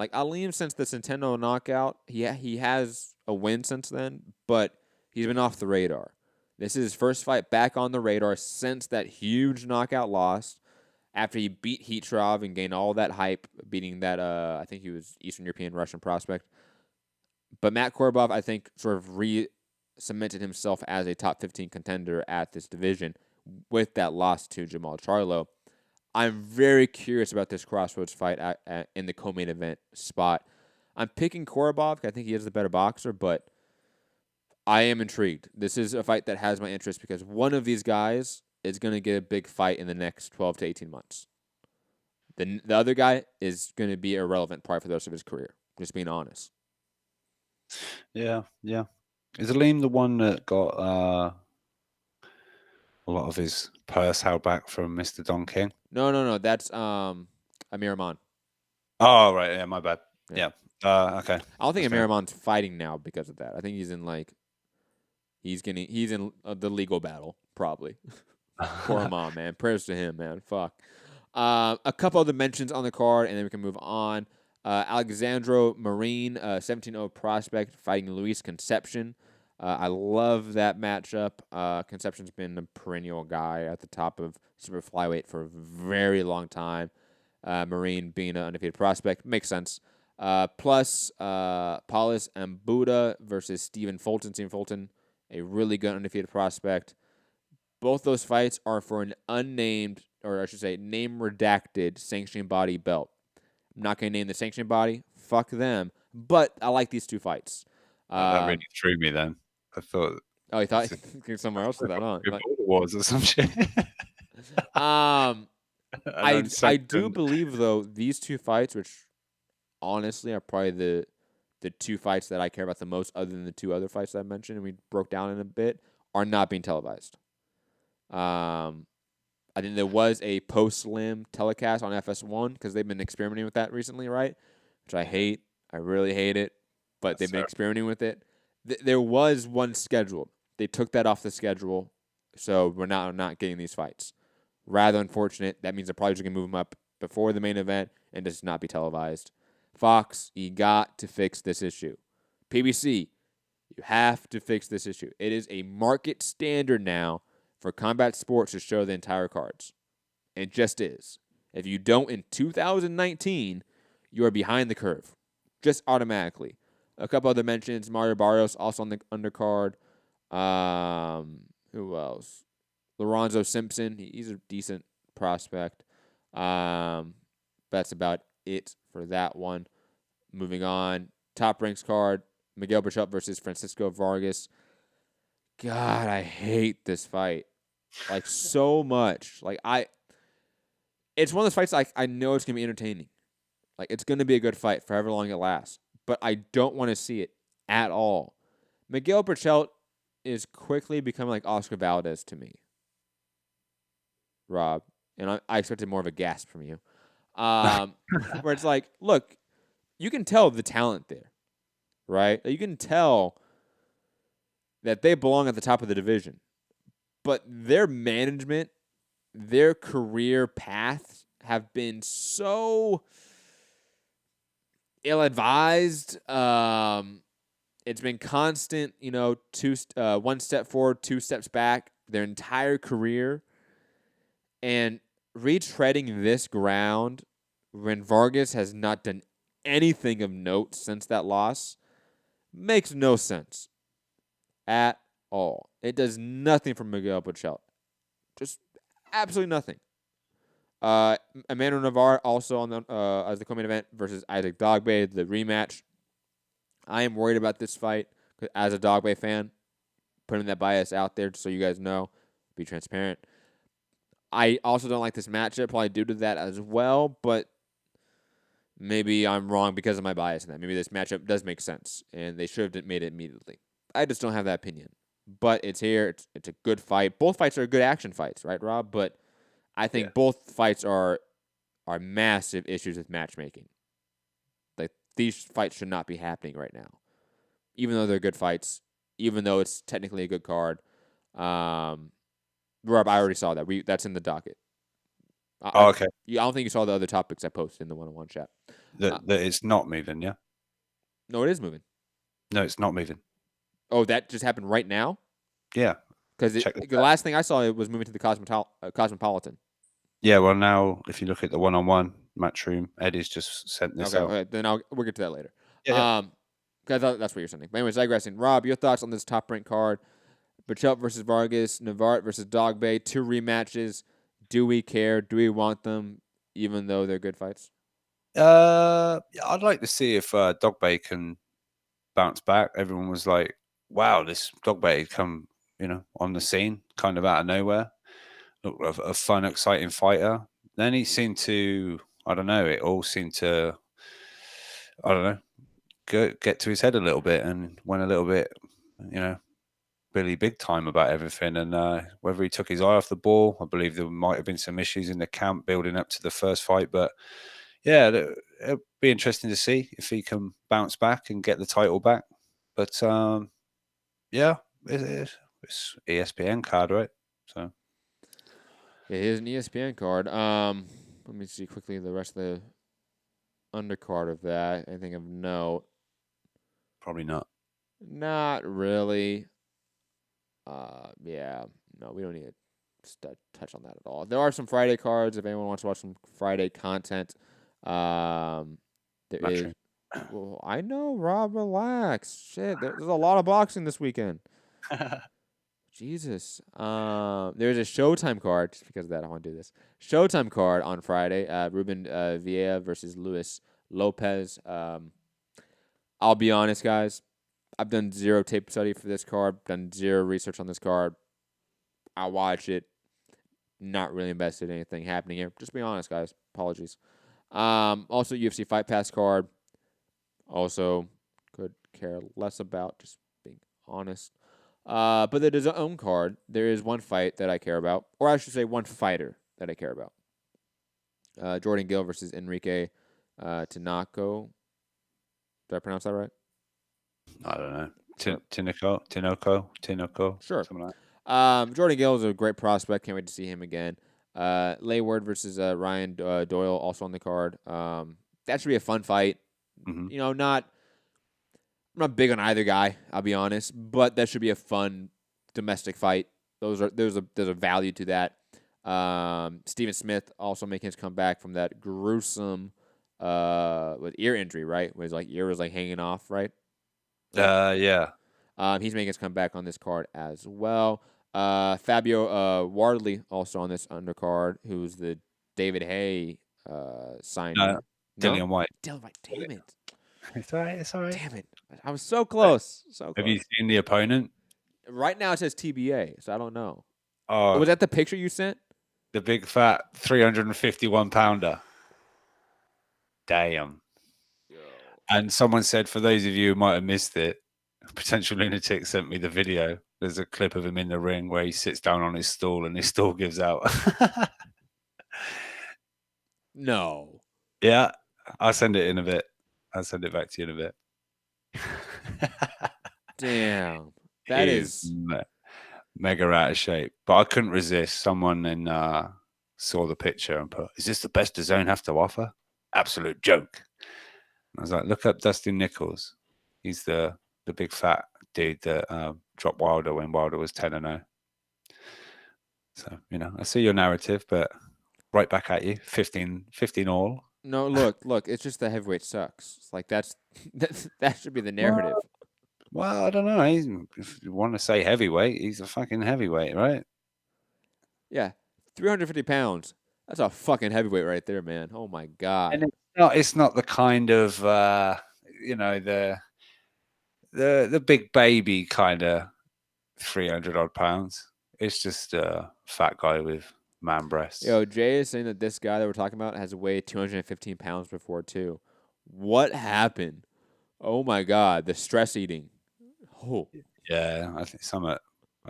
since the Centeno knockout, he has a win since then, but he's been off the radar. This is his first fight back on the radar since that huge knockout loss after he beat Heatrov and gained all that hype, beating that, I think he was Eastern European Russian prospect. But Matt Korobov, I think, sort of re-cemented himself as a top 15 contender at this division with that loss to Jamal Charlo. I'm very curious about this Crossroads fight in the co-main event spot. I'm picking Korobov because I think he is the better boxer, but I am intrigued. This is a fight that has my interest because one of these guys is going to get a big fight in the next 12 to 18 months. The other guy is going to be irrelevant probably for the rest of his career, just being honest. Yeah. Is Alim the one that got a lot of his purse held back from Mr. Don King? No. That's Amir Rahman. Oh, right. Yeah, my bad. Yeah. Okay. I don't think Amir Rahman's fighting now because of that. I think he's in the legal battle probably. Poor Rahman, man. Prayers to him, man. Fuck. A couple other mentions on the card, and then we can move on. Alexandro Marine, 17-0 prospect, fighting Luis Concepcion. I love that matchup. Concepcion's been a perennial guy at the top of super flyweight for a very long time. Marine being an undefeated prospect makes sense. Plus, Paulus Mbuda versus Stephen Fulton. Stephen Fulton, a really good undefeated prospect. Both those fights are for an unnamed, or I should say, name redacted sanctioning body belt. I'm not going to name the sanctioning body. Fuck them. But I like these two fights. That really threw me then. I thought. Oh, you thought somewhere else with that on? It was or some shit. I do believe though these two fights, which honestly are probably the two fights that I care about the most, other than the two other fights that I mentioned and we broke down in a bit, are not being televised. I think there was a post-Slim telecast on FS1 because they've been experimenting with that recently, right? Which I hate. I really hate it. But they've been experimenting with it. There was one scheduled. They took that off the schedule, so we're not getting these fights. Rather unfortunate. That means they're probably just going to move them up before the main event and just not be televised. Fox, you got to fix this issue. PBC, you have to fix this issue. It is a market standard now for combat sports to show the entire cards. It just is. If you don't in 2019, you are behind the curve. Just automatically. A couple other mentions. Mario Barrios also on the undercard. Who else? Lorenzo Simpson. He's a decent prospect. That's about it for that one. Moving on. Top ranks card. Miguel Berchelt versus Francisco Vargas. God, I hate this fight. Like, so much. It's one of those fights I know it's going to be entertaining. Like, it's going to be a good fight for however long it lasts. But I don't want to see it at all. Miguel Berchelt is quickly becoming like Oscar Valdez to me, Rob. And I expected more of a gasp from you. Where it's like, look, you can tell the talent there, right? You can tell that they belong at the top of the division. But their management, their career paths have been so ill-advised. It's been constant, one step forward, two steps back their entire career. And retreading this ground when Vargas has not done anything of note since that loss makes no sense at all. It does nothing for Miguel Berchelt. Just absolutely nothing. Emmanuel Navarre also on the as the co-main event versus Isaac Dogboe, the rematch. I am worried about this fight as a Dogboe fan, putting that bias out there so you guys know, be transparent. I also don't like this matchup, probably due to that as well, but maybe I'm wrong because of my bias in that. Maybe this matchup does make sense, and they should have made it immediately. I just don't have that opinion. But it's here. It's a good fight. Both fights are good action fights, right, Rob? But I think both fights are massive issues with matchmaking. Like, these fights should not be happening right now, even though they're good fights, even though it's technically a good card. Rob, I already saw that. That's in the docket. Okay. I don't think you saw the other topics I posted in the one-on-one chat. That it's not moving, yeah? No, it is moving. No, it's not moving. Oh, that just happened right now? Yeah. Because the last thing I saw, it was moving to the Cosmopolitan. Yeah, well, now, if you look at the one-on-one Matchroom, Eddie's just sent this out. Okay, then we'll get to that later. Yeah. Because I thought that's what you're sending. But anyways, digressing. Rob, your thoughts on this top-ranked card? Berchelt versus Vargas, Navarre versus Dogboe, 2 rematches. Do we care? Do we want them, even though they're good fights? I'd like to see if Dogboe can bounce back. Everyone was like, wow, this Dogboe come, on the scene, kind of out of nowhere. Looked a fun, exciting fighter. Then he seemed to, it all seemed to, get to his head a little bit and went a little bit, really big time about everything. And whether he took his eye off the ball, I believe there might have been some issues in the camp building up to the first fight. But yeah, it'll be interesting to see if he can bounce back and get the title back. But yeah, it's ESPN card, right? So it is an ESPN card. Let me see quickly the rest of the undercard of that? Anything of note? Probably not. Not really. Yeah. No, we don't need to touch on that at all. There are some Friday cards if anyone wants to watch some Friday content. There is. Well, I know, Rob. Relax. Shit, there's a lot of boxing this weekend. Jesus. There's a Showtime card. Just because of that, I want to do this. Showtime card on Friday. Ruben Villa versus Luis Lopez. I'll be honest, guys. I've done zero tape study for this card. Done zero research on this card. I watch it. Not really invested in anything happening here. Just be honest, guys. Apologies. Also, UFC Fight Pass card. Also, could care less about. Just being honest. But there is a own card. There is one fight that I care about, or I should say, one fighter that I care about. Jordan Gill versus Enrique Tinoco. Did I pronounce that right? I don't know. Tinoco. Sure. Something like that. Jordan Gill is a great prospect. Can't wait to see him again. Layward versus Ryan Doyle, also on the card. That should be a fun fight. Mm-hmm. You know, I'm not big on either guy, I'll be honest, but that should be a fun domestic fight. There's a value to that. Steven Smith also making his comeback from that gruesome with ear injury, right? Where his ear was hanging off, right? Yeah. He's making his comeback on this card as well. Fabio Wardley also on this undercard, who's the David Hay signing. No, Dillian Whyte. Dillian Whyte, damn it. It's all right. Damn it. I was so close. Have you seen the opponent? Right now it says TBA, so I don't know. Oh, was that the picture you sent? The big fat 351 pounder. Damn. Yo. And someone said, for those of you who might have missed it, Potential Lunatic sent me the video. There's a clip of him in the ring where he sits down on his stool and his stool gives out. No. Yeah, I'll send it in a bit. I'll send it back to you in a bit. Damn. That is mega out of shape. But I couldn't resist. Someone saw the picture and put, "Is this the best DAZN have to offer? Absolute joke." And I was like, look up Dustin Nichols. He's the big fat dude that dropped Wilder when Wilder was 10-0. So, I see your narrative, but right back at you. 15 all. No, look, it's just the heavyweight sucks. It's like that should be the narrative. Well, I don't know. If you want to say heavyweight, he's a fucking heavyweight, right? Yeah, 350 pounds. That's a fucking heavyweight right there, man. Oh my god. And it's not the kind of the big baby kind of 300 odd pounds. It's just a fat guy with man breasts. Yo, Jay is saying that this guy that we're talking about has weighed 215 pounds before too. What happened? Oh my god, the stress eating. Oh. Yeah, I think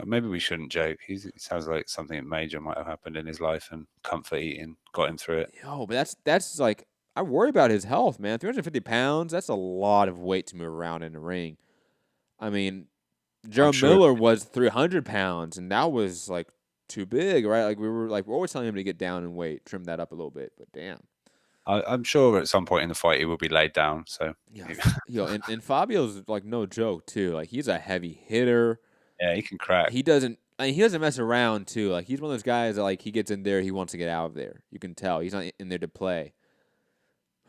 maybe we shouldn't joke. He sounds like something major might have happened in his life, and comfort eating got him through it. Yo, but that's like, I worry about his health, man. 350 pounds, that's a lot of weight to move around in the ring. I mean, Joe Miller was 300 pounds, and that was like too big, right? Like we're always telling him to get down in weight, trim that up a little bit, but damn. I'm sure at some point in the fight he will be laid down. So and Fabio's like no joke too. Like he's a heavy hitter. Yeah, he can crack. He doesn't mess around too. Like he's one of those guys that like he gets in there, he wants to get out of there. You can tell he's not in there to play.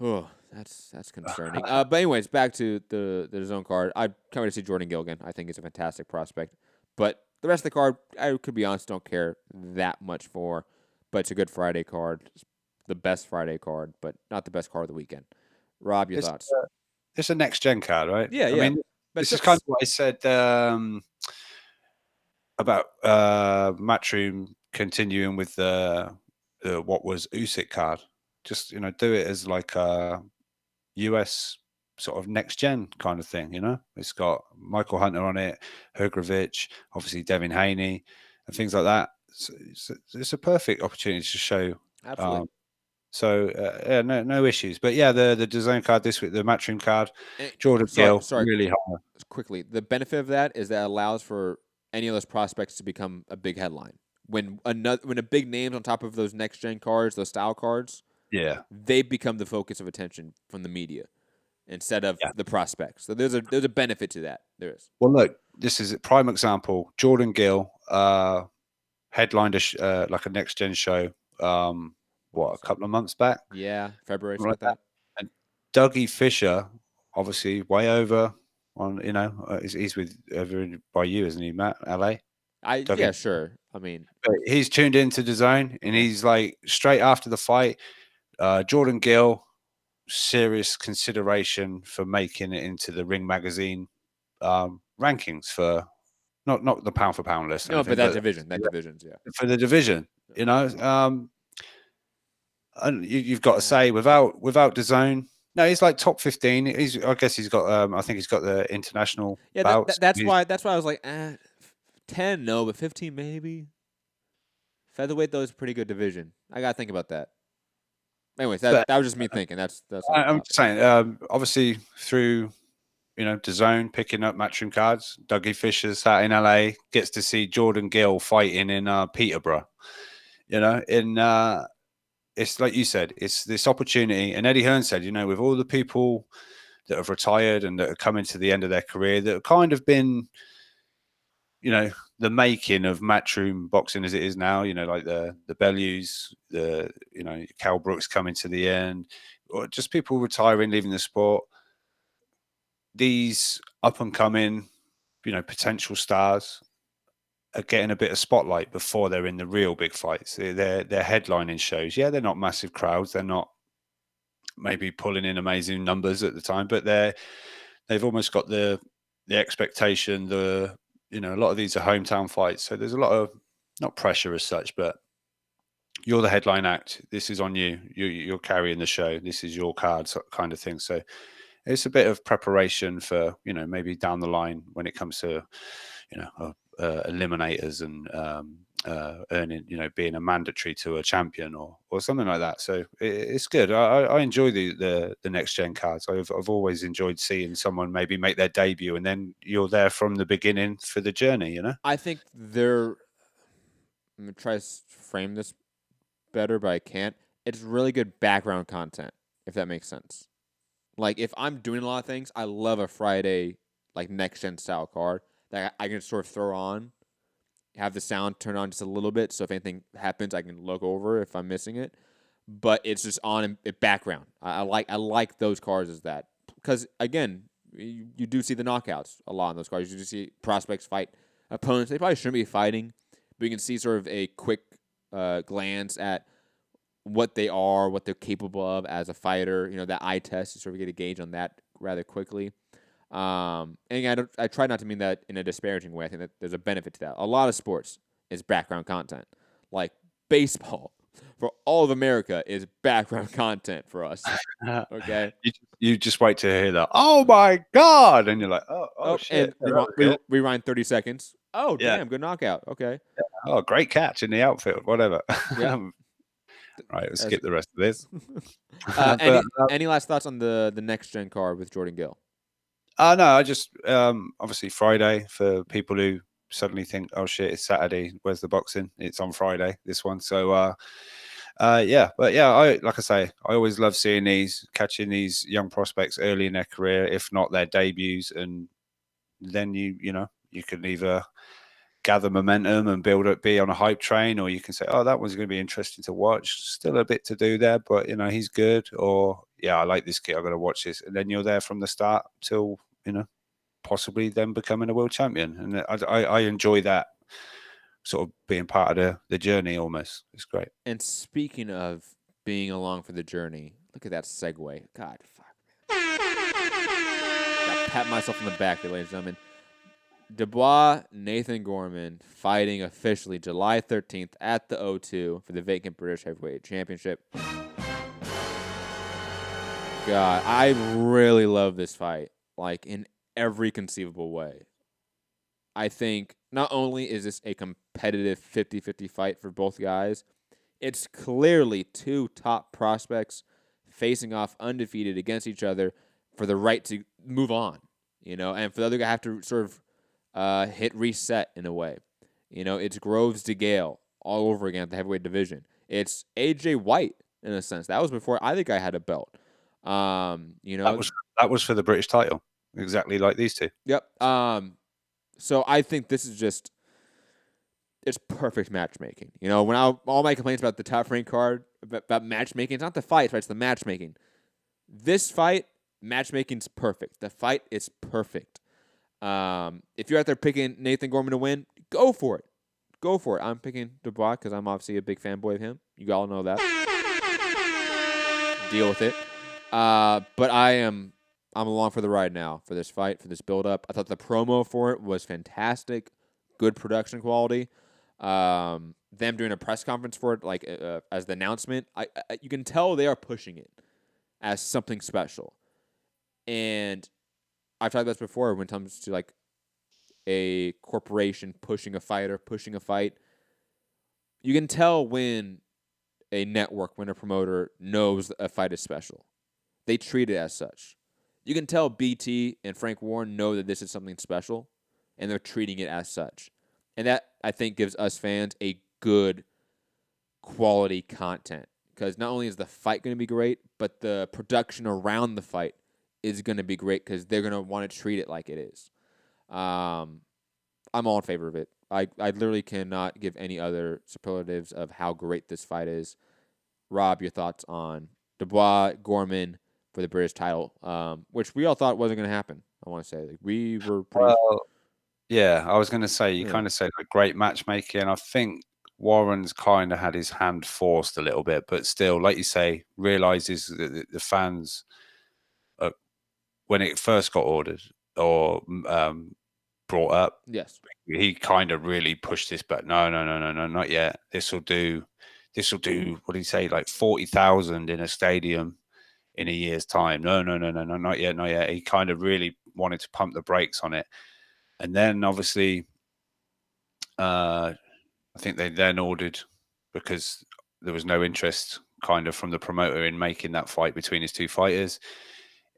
Oh, that's concerning. But anyways, back to the DAZN card. I can't wait to see Jordan Gill again. I think he's a fantastic prospect. But the rest of the card, I could be honest, don't care that much for. But it's a good Friday card. It's the best Friday card, but not the best card of the weekend. Rob, your thoughts? It's a next gen card, right? Yeah, I yeah. mean, this is kind of what I said about Matchroom continuing with the what was Usyk card. Just do it as like a US sort of next gen kind of thing. It's got Michael Hunter on it, Hrgovic, obviously Devin Haney, and things like that. So it's a perfect opportunity to show. Absolutely. No issues. But yeah, the DAZN card this week, the Matchroom card, Jordan Gill, really hard. Quickly, the benefit of that is that allows for any of those prospects to become a big headline. When a big name's on top of those next gen cards, those style cards, Yeah. They've become the focus of attention from the media instead of the prospects. So there's a benefit to that. There is. Well, look, this is a prime example. Jordan Gill headlined like a next gen show. A couple of months back? Yeah, February, something Like like that. And Dougie Fisher, obviously, way over on. He's with over by you, isn't he, Matt? LA. Yeah, sure. I mean, but he's tuned into the zone, and he's like straight after the fight. Jordan Gill, serious consideration for making it into the Ring Magazine rankings for not the pound for pound list. No, but that division, division's for the division. And you've got to say without DAZN, no, he's like top 15. I guess he's got. I think he's got the international. Yeah, bouts. That's why I was like, 10, no, but 15 maybe. Featherweight though is a pretty good division. I gotta think about that. Anyways, that was just me thinking. That's. I'm just saying. Obviously, through DAZN picking up Matchroom cards, Dougie Fisher sat in LA, gets to see Jordan Gill fighting in Peterborough. It's like you said, it's this opportunity. And Eddie Hearn said, with all the people that have retired and that are coming to the end of their career, that have kind of been, the making of Matchroom boxing as it is now, like the Bellews, Cal Brooks coming to the end, or just people retiring, leaving the sport. These up and coming, potential stars are getting a bit of spotlight before they're in the real big fights. They're headlining shows. Yeah, they're not massive crowds. They're not maybe pulling in amazing numbers at the time, but they've almost got the expectation. A lot of these are hometown fights, so there's a lot of not pressure as such, but you're the headline act. This is on you. You're carrying the show. This is your card, kind of thing. So it's a bit of preparation for maybe down the line when it comes to eliminators and earning, being a mandatory to a champion or something like that. So it's good. I enjoy the next gen cards. I've always enjoyed seeing someone maybe make their debut and then you're there from the beginning for the journey. I think I'm gonna try to frame this better, but I can't. It's really good background content, if that makes sense. Like if I'm doing a lot of things, I love a Friday like next gen style card that I can sort of throw on, have the sound turn on just a little bit, so if anything happens, I can look over if I'm missing it. But it's just on in background. I like those cards as that, because again, you do see the knockouts a lot in those cards. You do see prospects fight opponents they probably shouldn't be fighting, but you can see sort of a quick glance at what they are, what they're capable of as a fighter. That eye test, you sort of get a gauge on that rather quickly. And I try not to mean that in a disparaging way. I think that there's a benefit to that. A lot of sports is background content. Like baseball, for all of America, is background content for us. Okay? You just wait to hear that. Oh my God! And you're like, oh shit. And rewind 30 seconds. Oh, damn, good knockout. Okay. Yeah. Oh, great catch in the outfield, whatever. Yeah. Right, let's skip the rest of this. Any last thoughts on the next gen card with Jordan Gill? No, I just obviously Friday for people who suddenly think, oh shit, it's Saturday. Where's the boxing? It's on Friday, this one. So I like I say, I always love seeing catching these young prospects early in their career, if not their debuts, and then you can either gather momentum and be on a hype train, or you can say, oh, that one's going to be interesting to watch. Still a bit to do there, but he's good. Or I like this kid, I'm going to watch this, and then you're there from the start till possibly then becoming a world champion. And I enjoy that sort of being part of the journey almost. It's great. And speaking of being along for the journey, look at that segue. God, fuck, man. Got pat myself on the back there, ladies and gentlemen. Dubois, Nathan Gorman fighting officially July 13th at the O2 for the vacant British Heavyweight Championship. God, I really love this fight, like in every conceivable way. I think not only is this a competitive 50-50 fight for both guys, it's clearly two top prospects facing off undefeated against each other for the right to move on, and for the other guy to have to sort of hit reset in a way. It's Groves DeGale all over again at the heavyweight division. It's AJ White in a sense. That was before either guy had a belt. That was for the British title, exactly like these two. Yep. So I think this is just it's perfect matchmaking. When all my complaints about the Top Rank card about matchmaking, it's not the fight, but it's the matchmaking. This fight, matchmaking's perfect. The fight is perfect. If you're out there picking Nathan Gorman to win, go for it. Go for it. I'm picking Dubois because I'm obviously a big fanboy of him. You all know that. Deal with it. But I'm along for the ride now for this fight, for this build-up. I thought the promo for it was fantastic. Good production quality. Them doing a press conference for it, as the announcement, you can tell they are pushing it as something special. And I've talked about this before when it comes to a corporation pushing a fighter, pushing a fight. You can tell when a network, when a promoter knows a fight is special. They treat it as such. You can tell BT and Frank Warren know that this is something special, and they're treating it as such. And that, I think, gives us fans a good quality content. Because not only is the fight going to be great, but the production around the fight is going to be great because they're going to want to treat it like it is. I'm all in favor of it. I literally cannot give any other superlatives of how great this fight is. Rob, your thoughts on Dubois, Gorman for the British title, which we all thought wasn't going to happen. I want to say we were pretty. Yeah, I was going to say, you kind of said great matchmaking. I think Warren's kind of had his hand forced a little bit, but still, like you say, realizes that the fans, when it first got ordered or brought up, yes, he kind of really pushed this back. No, not yet. This will do. What did he say? 40,000 in a stadium in a year's time. No, not yet. He kind of really wanted to pump the brakes on it. And then obviously, I think they then ordered, because there was no interest kind of from the promoter in making that fight between his two fighters.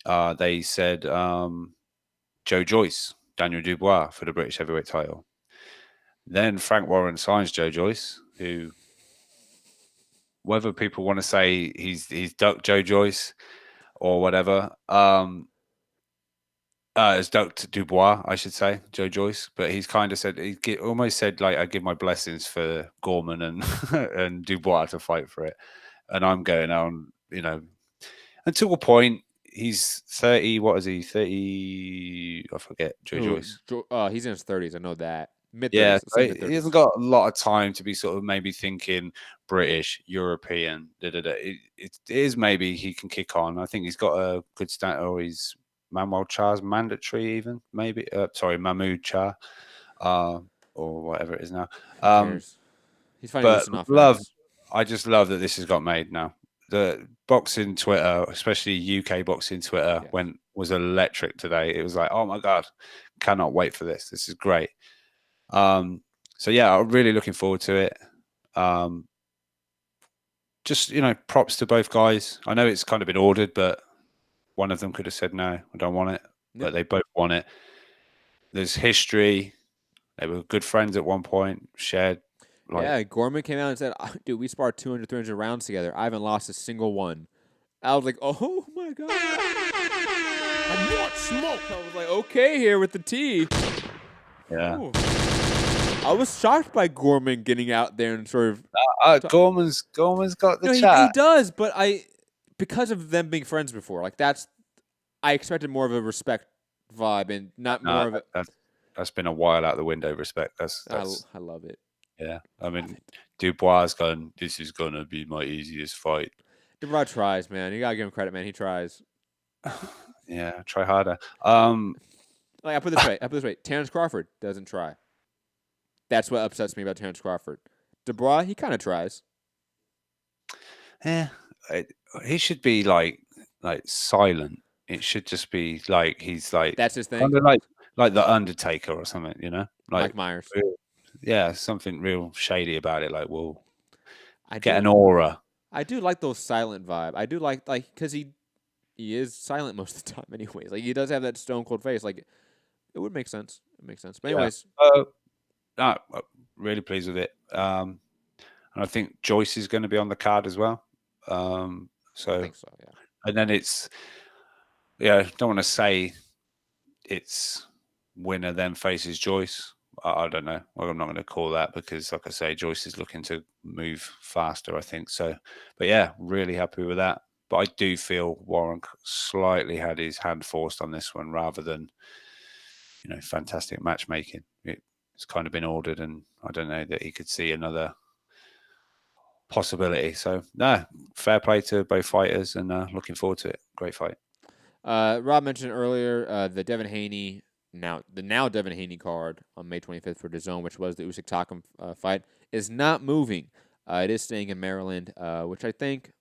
They said Joe Joyce, Daniel Dubois for the British heavyweight title. Then Frank Warren signs Joe Joyce, who, whether people want to say he's ducked Joe Joyce or whatever, has ducked Dubois, I should say, Joe Joyce. But he's kind of said, almost said, I give my blessings for Gorman and and Dubois to fight for it. And I'm going on, until a point. He's 30. What is he? 30. I forget. Joe Joyce. He's in his 30s. I know that. Mid-30s. Yeah, he hasn't got a lot of time to be sort of maybe thinking British, European. It is maybe he can kick on. I think he's got a good stand. Or he's Manuel Char's mandatory, even maybe. Mahmoud Char, or whatever it is now. He's finding but I just love that this has got made now. The boxing Twitter, especially UK boxing Twitter, was electric today. It was like, oh my God, cannot wait for this. This is great. So yeah, I'm really looking forward to it. Just, props to both guys. I know it's kind of been ordered, but one of them could have said, no, I don't want it. Yep. But they both want it. There's history. They were good friends at one point, shared. Gorman came out and said, dude, we sparred 200, 300 rounds together. I haven't lost a single one. I was like, oh, my God. I want smoke. I was like, okay, here with the tea. Yeah. Ooh. I was shocked by Gorman getting out there and sort of... Gorman's got the chat. He does, but because of them being friends before, I expected more of a respect vibe and not more of a... That's been a while out the window, respect. I love it. Yeah, I mean, Dubois going, this is going to be my easiest fight. Dubois tries, man. You got to give him credit, man. He tries. Yeah, try harder. I put it this way. Terrence Crawford doesn't try. That's what upsets me about Terrence Crawford. Dubois, he kind of tries. Yeah, he should be like silent. It should just be like he's like... That's his thing? Kind of like the Undertaker or something, Like Myers. Yeah, something real shady about it. Get an aura. I do like those silent vibe. I do like because he is silent most of the time, anyways. He does have that stone cold face. It would make sense. It makes sense. But anyways, I'm really pleased with it. And I think Joyce is going to be on the card as well. I think so, yeah. And then it's, don't want to say it's winner then faces Joyce. I don't know. Well, I'm not going to call that because, like I say, Joyce is looking to move faster, I think. So, but yeah, really happy with that. But I do feel Warren slightly had his hand forced on this one rather than, fantastic matchmaking. It's kind of been ordered, and I don't know that he could see another possibility. So, fair play to both fighters, and looking forward to it. Great fight. Rob mentioned earlier the Devin Haney, now Devin Haney card on May 25th for DAZN, which was the Usyk Takam fight, is not moving. It is staying in Maryland, which I think,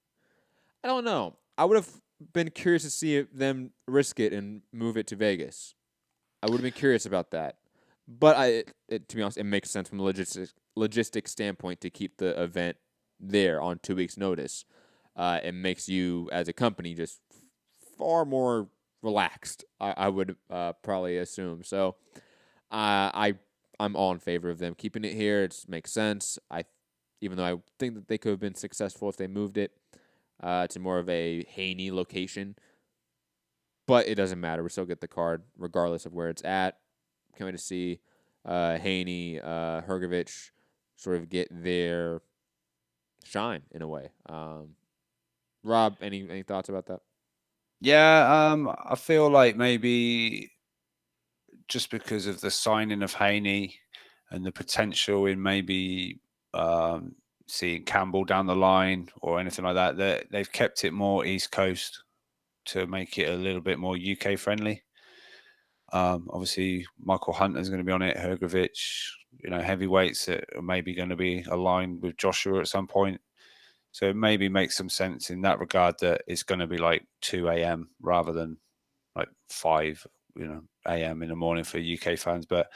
I don't know. I would have been curious to see them risk it and move it to Vegas. I would have been curious about that. But to be honest, it makes sense from a logistics standpoint to keep the event there on 2 weeks' notice. It makes you, as a company, just far more relaxed, I would probably assume. So I'm all in favor of them keeping it here. It makes sense. Even though I think that they could have been successful if they moved it to more of a Haney location. But it doesn't matter. We still get the card regardless of where it's at. Can't wait to see Haney, Hrgovic sort of get their shine in a way. Rob, any thoughts about that? Yeah, I feel like maybe just because of the signing of Haney and the potential in maybe seeing Campbell down the line or anything like that, they've kept it more East Coast to make it a little bit more UK friendly. Obviously, Michael Hunter's going to be on it, Hrgovic, heavyweights that are maybe going to be aligned with Joshua at some point. So it maybe makes some sense in that regard that it's going to be like 2 a.m. rather than like 5, a.m. in the morning for UK fans. But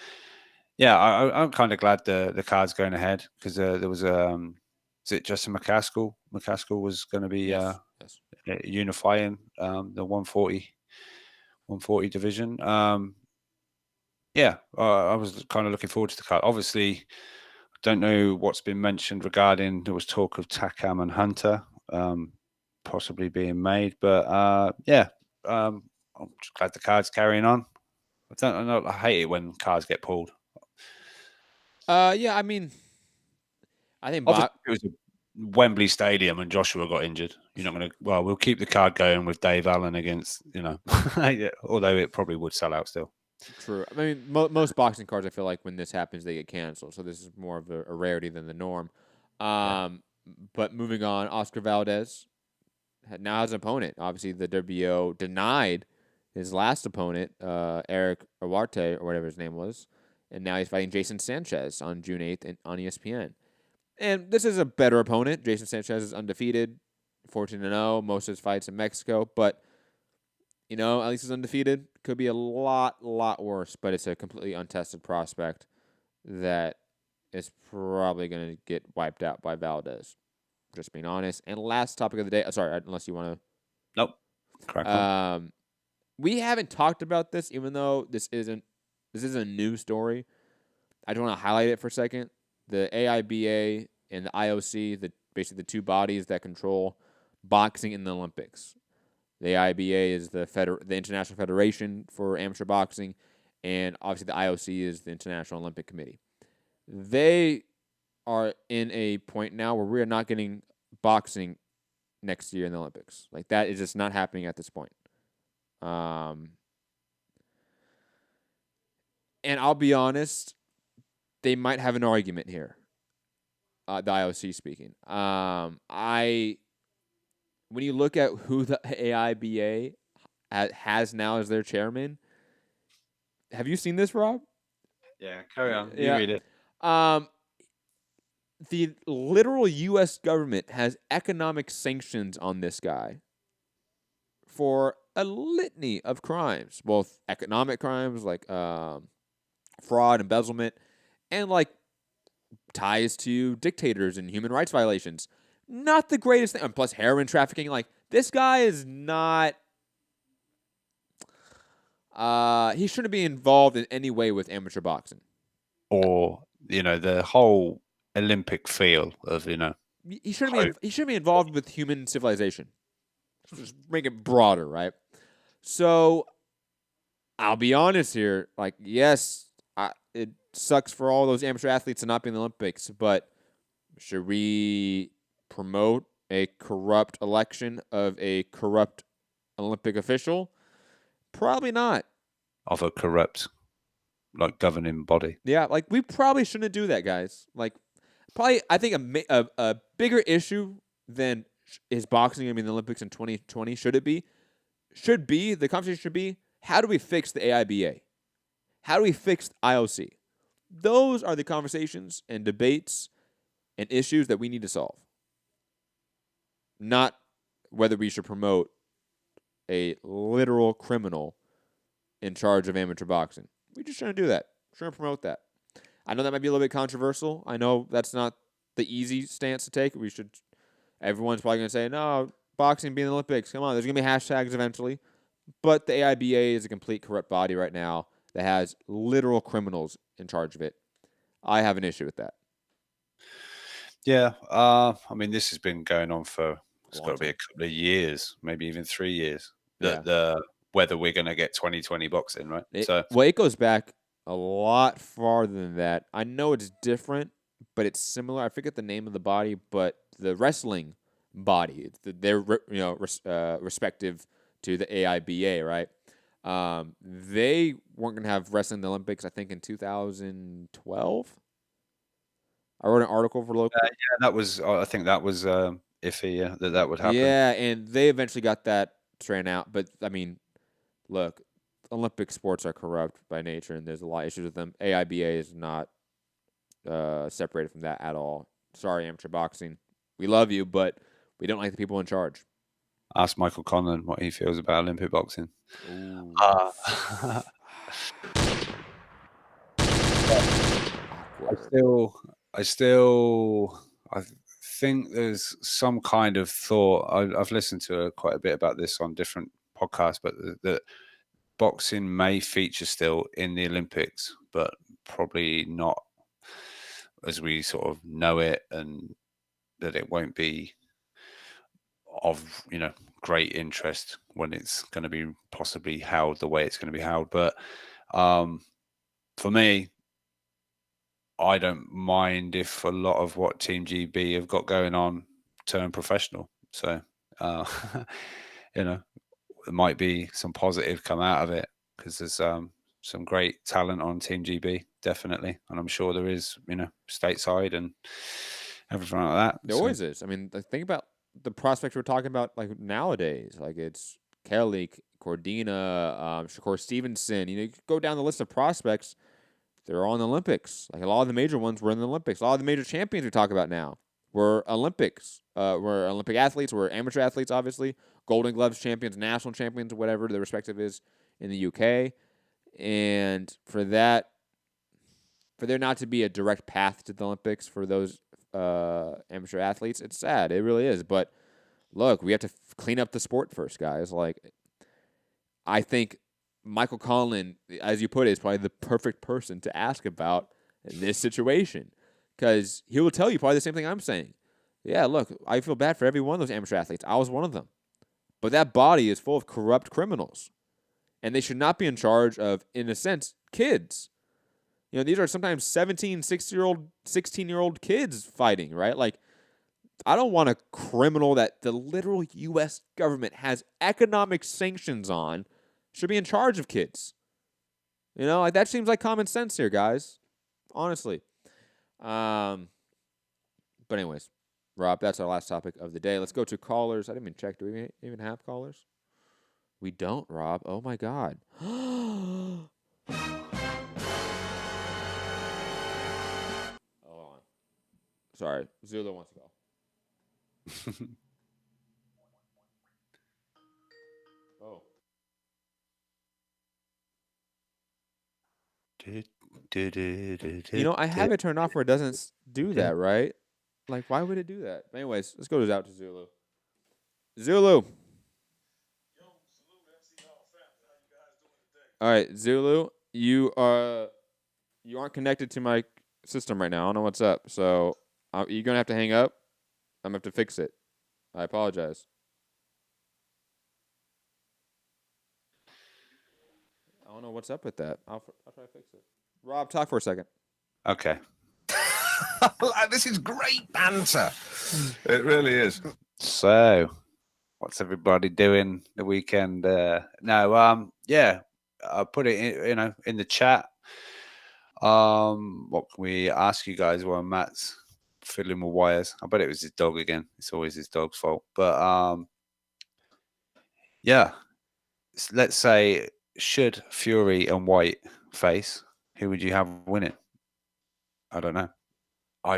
yeah, I'm kind of glad the card's going ahead because there was is it Justin McCaskill? McCaskill was going to be Yes. unifying the 140 division. I was kind of looking forward to the card. Obviously, I don't know what's been mentioned regarding, there was talk of Takam and Hunter possibly being made, but I'm just glad the card's carrying on. I hate it when cards get pulled. I mean, I think it was a Wembley Stadium and Joshua got injured. You're not going to. Well, we'll keep the card going with Dave Allen against. Although it probably would sell out still. True. I mean, most boxing cards, I feel like when this happens, they get canceled. So this is more of a rarity than the norm. But moving on, Oscar Valdez now has an opponent. Obviously, the WBO denied his last opponent, Eric Awarte, or whatever his name was. And now he's fighting Jason Sanchez on June 8th on ESPN. And this is a better opponent. Jason Sanchez is undefeated, 14-0, most of his fights in Mexico. But, at least he's undefeated. Could be a lot worse, but it's a completely untested prospect that is probably going to get wiped out by Valdez. Just being honest. And last topic of the day. Sorry, unless you want to. Nope. Correct. We haven't talked about this, even though this is a new story. I just want to highlight it for a second. The AIBA and the IOC, basically the two bodies that control boxing in the Olympics. The AIBA is the International Federation for Amateur Boxing, and obviously the IOC is the International Olympic Committee. They are in a point now where we are not getting boxing next year in the Olympics. Like, that is just not happening at this point. And I'll be honest, they might have an argument here. The IOC speaking. When you look at who the AIBA has now as their chairman, have you seen this, Rob? Yeah, carry on. You read it. The literal U.S. government has economic sanctions on this guy for a litany of crimes, both economic crimes like fraud, embezzlement, and like ties to dictators and human rights violations. Not the greatest thing. And plus heroin trafficking. Like, this guy is not... he shouldn't be involved in any way with amateur boxing. Or, the whole Olympic feel of, he shouldn't be involved with human civilization. Just make it broader, right? So I'll be honest here. Like, yes, it sucks for all those amateur athletes to not be in the Olympics, but should we promote a corrupt election of a corrupt Olympic official? Probably not. Of a corrupt, like, governing body. Yeah, like, we probably shouldn't do that, guys. Like, probably, I think a bigger issue than is boxing going to be in the Olympics in 2020, the conversation should be, how do we fix the AIBA? How do we fix IOC? Those are the conversations and debates and issues that we need to solve. Not whether we should promote a literal criminal in charge of amateur boxing. We just shouldn't do that. Shouldn't promote that. I know that might be a little bit controversial. I know that's not the easy stance to take. Everyone's probably going to say, no, boxing being the Olympics. Come on, there's going to be hashtags eventually. But the AIBA is a complete corrupt body right now that has literal criminals in charge of it. I have an issue with that. Yeah, I mean, this has been going on for, it's got to be a couple of years, maybe even 3 years. Whether we're going to get 2020 boxing, right? It goes back a lot farther than that. I know it's different, but it's similar. I forget the name of the body, but the wrestling body, they're respective to the AIBA, right? They weren't going to have wrestling in the Olympics, I think, in 2012. I wrote an article for local. I think that was iffy, that would happen. Yeah, and they eventually got that straightened out. But, I mean, look, Olympic sports are corrupt by nature, and there's a lot of issues with them. AIBA is not separated from that at all. Sorry, amateur boxing. We love you, but we don't like the people in charge. Ask Michael Conlon what he feels about Olympic boxing. I think there's some kind of thought. I've listened to quite a bit about this on different podcasts, but that boxing may feature still in the Olympics, but probably not as we sort of know it, and that it won't be of great interest when it's going to be possibly held the way it's going to be held. But for me, I don't mind if a lot of what Team GB have got going on turn professional. So there might be some positive come out of it, because there's some great talent on Team GB, definitely, and I'm sure there is stateside and everything like that. There always is. I mean, think about the prospects we're talking about, like, nowadays. Like, it's Kelly, Cordina, Shakur Stevenson. You go down the list of prospects. They're all in the Olympics. Like, a lot of the major ones were in the Olympics. A lot of the major champions we talk about now were Olympics. Were Olympic athletes. Were amateur athletes, obviously. Golden Gloves champions, national champions, whatever the respective is in the UK. And for there not to be a direct path to the Olympics for those amateur athletes, it's sad. It really is. But look, we have to clean up the sport first, guys. Like, I think Michael Conlon, as you put it, is probably the perfect person to ask about this situation, because he will tell you probably the same thing I'm saying. Yeah, look, I feel bad for every one of those amateur athletes. I was one of them. But that body is full of corrupt criminals, and they should not be in charge of, in a sense, kids. These are sometimes 17, 16-year-old kids fighting, right? Like, I don't want a criminal that the literal U.S. government has economic sanctions on should be in charge of kids. Like, that seems like common sense here, guys. Honestly. But anyways, Rob, that's our last topic of the day. Let's go to callers. I didn't even check. Do we even have callers? We don't, Rob. Oh, my God. Hold on. Sorry. Zulu wants to go. Oh. I have it turned off where it doesn't do that, right? Like, why would it do that? But anyways, let's go out to Zulu. Zulu. All right, Zulu, you aren't connected to my system right now. I don't know what's up. So you're going to have to hang up. I'm going to have to fix it. I apologize. I don't know what's up with that. I'll try to fix it. Rob, talk for a second. Okay. This is great banter. It really is. So, what's everybody doing the weekend? Yeah, I put it in the chat. What can we ask you guys while Matt's fiddling with wires? I bet it was his dog again. It's always his dog's fault. But yeah, let's say, should Fury and Whyte face, who would you have winning? I don't know. I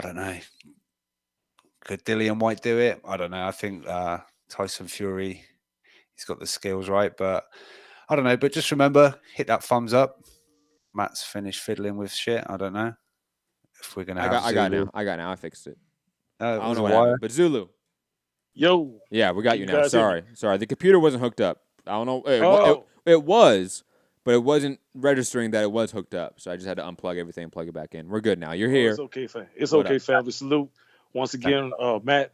don't know. Could Dillian Whyte do it? I don't know. I think Tyson Fury, he's got the skills, right? But I don't know. But just remember, hit that thumbs up. Matt's finished fiddling with shit. I don't know if we're gonna have. I got now. I fixed it. I don't know what happened. But Zulu. Yo. Yeah, we got you now. Sorry. The computer wasn't hooked up. I don't know. It was, but it wasn't registering that it was hooked up. So I just had to unplug everything and plug it back in. We're good now. You're here. It's okay, fam. It's okay, family. Salute once again, Matt,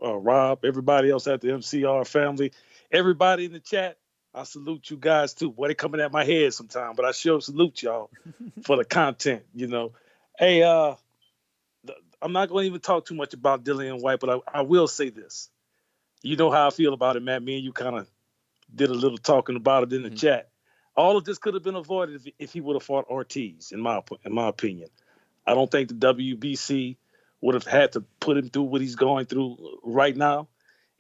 Rob, everybody else at the MCR family, everybody in the chat. I salute you guys too. Boy, they coming at my head sometime, but I sure salute y'all for the content. Hey, I'm not going to even talk too much about Dillian Whyte, but I will say this. You know how I feel about it, Matt. Me and you kind of did a little talking about it in the chat. All of this could have been avoided if he would have fought Ortiz, in my opinion. I don't think the WBC would have had to put him through what he's going through right now.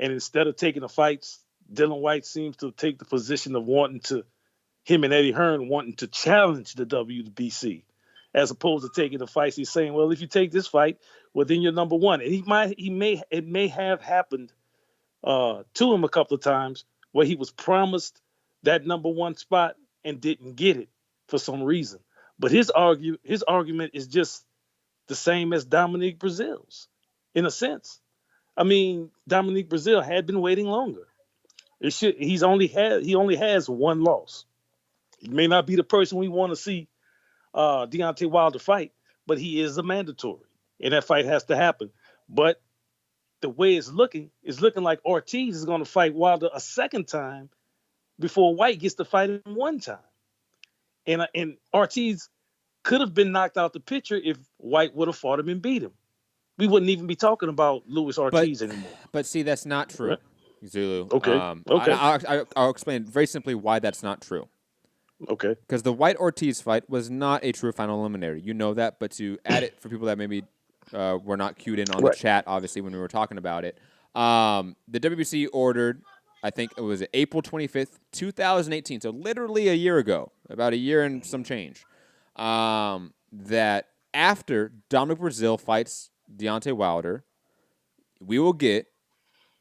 And instead of taking the fights, Dillian Whyte seems to take the position of him and Eddie Hearn wanting to challenge the WBC, as opposed to taking the fights. He's saying, well, if you take this fight, well, then you're number one. And it may have happened to him a couple of times where he was promised that number one spot and didn't get it for some reason. But his argument is just the same as Dominique Breazeale's, in a sense. I mean, Dominique Breazeale had been waiting longer. He only has one loss. He may not be the person we want to see Deontay Wilder fight, but he is a mandatory, and that fight has to happen. But the way it's looking like Ortiz is going to fight Wilder a second time before Whyte gets to fight him one time. And Ortiz could have been knocked out the picture if Whyte would have fought him and beat him. We wouldn't even be talking about Luis Ortiz anymore. But see, that's not true, Zulu. Okay. I'll explain very simply why that's not true. Okay. Because the Whyte-Ortiz fight was not a true final eliminator. You know that, but to add it for people that maybe were not cued in on the chat, obviously, when we were talking about it, the WBC ordered, I think it was April 25th, 2018, so literally a year ago, about a year and some change, that after Dominic Breazeale fights Deontay Wilder, we will get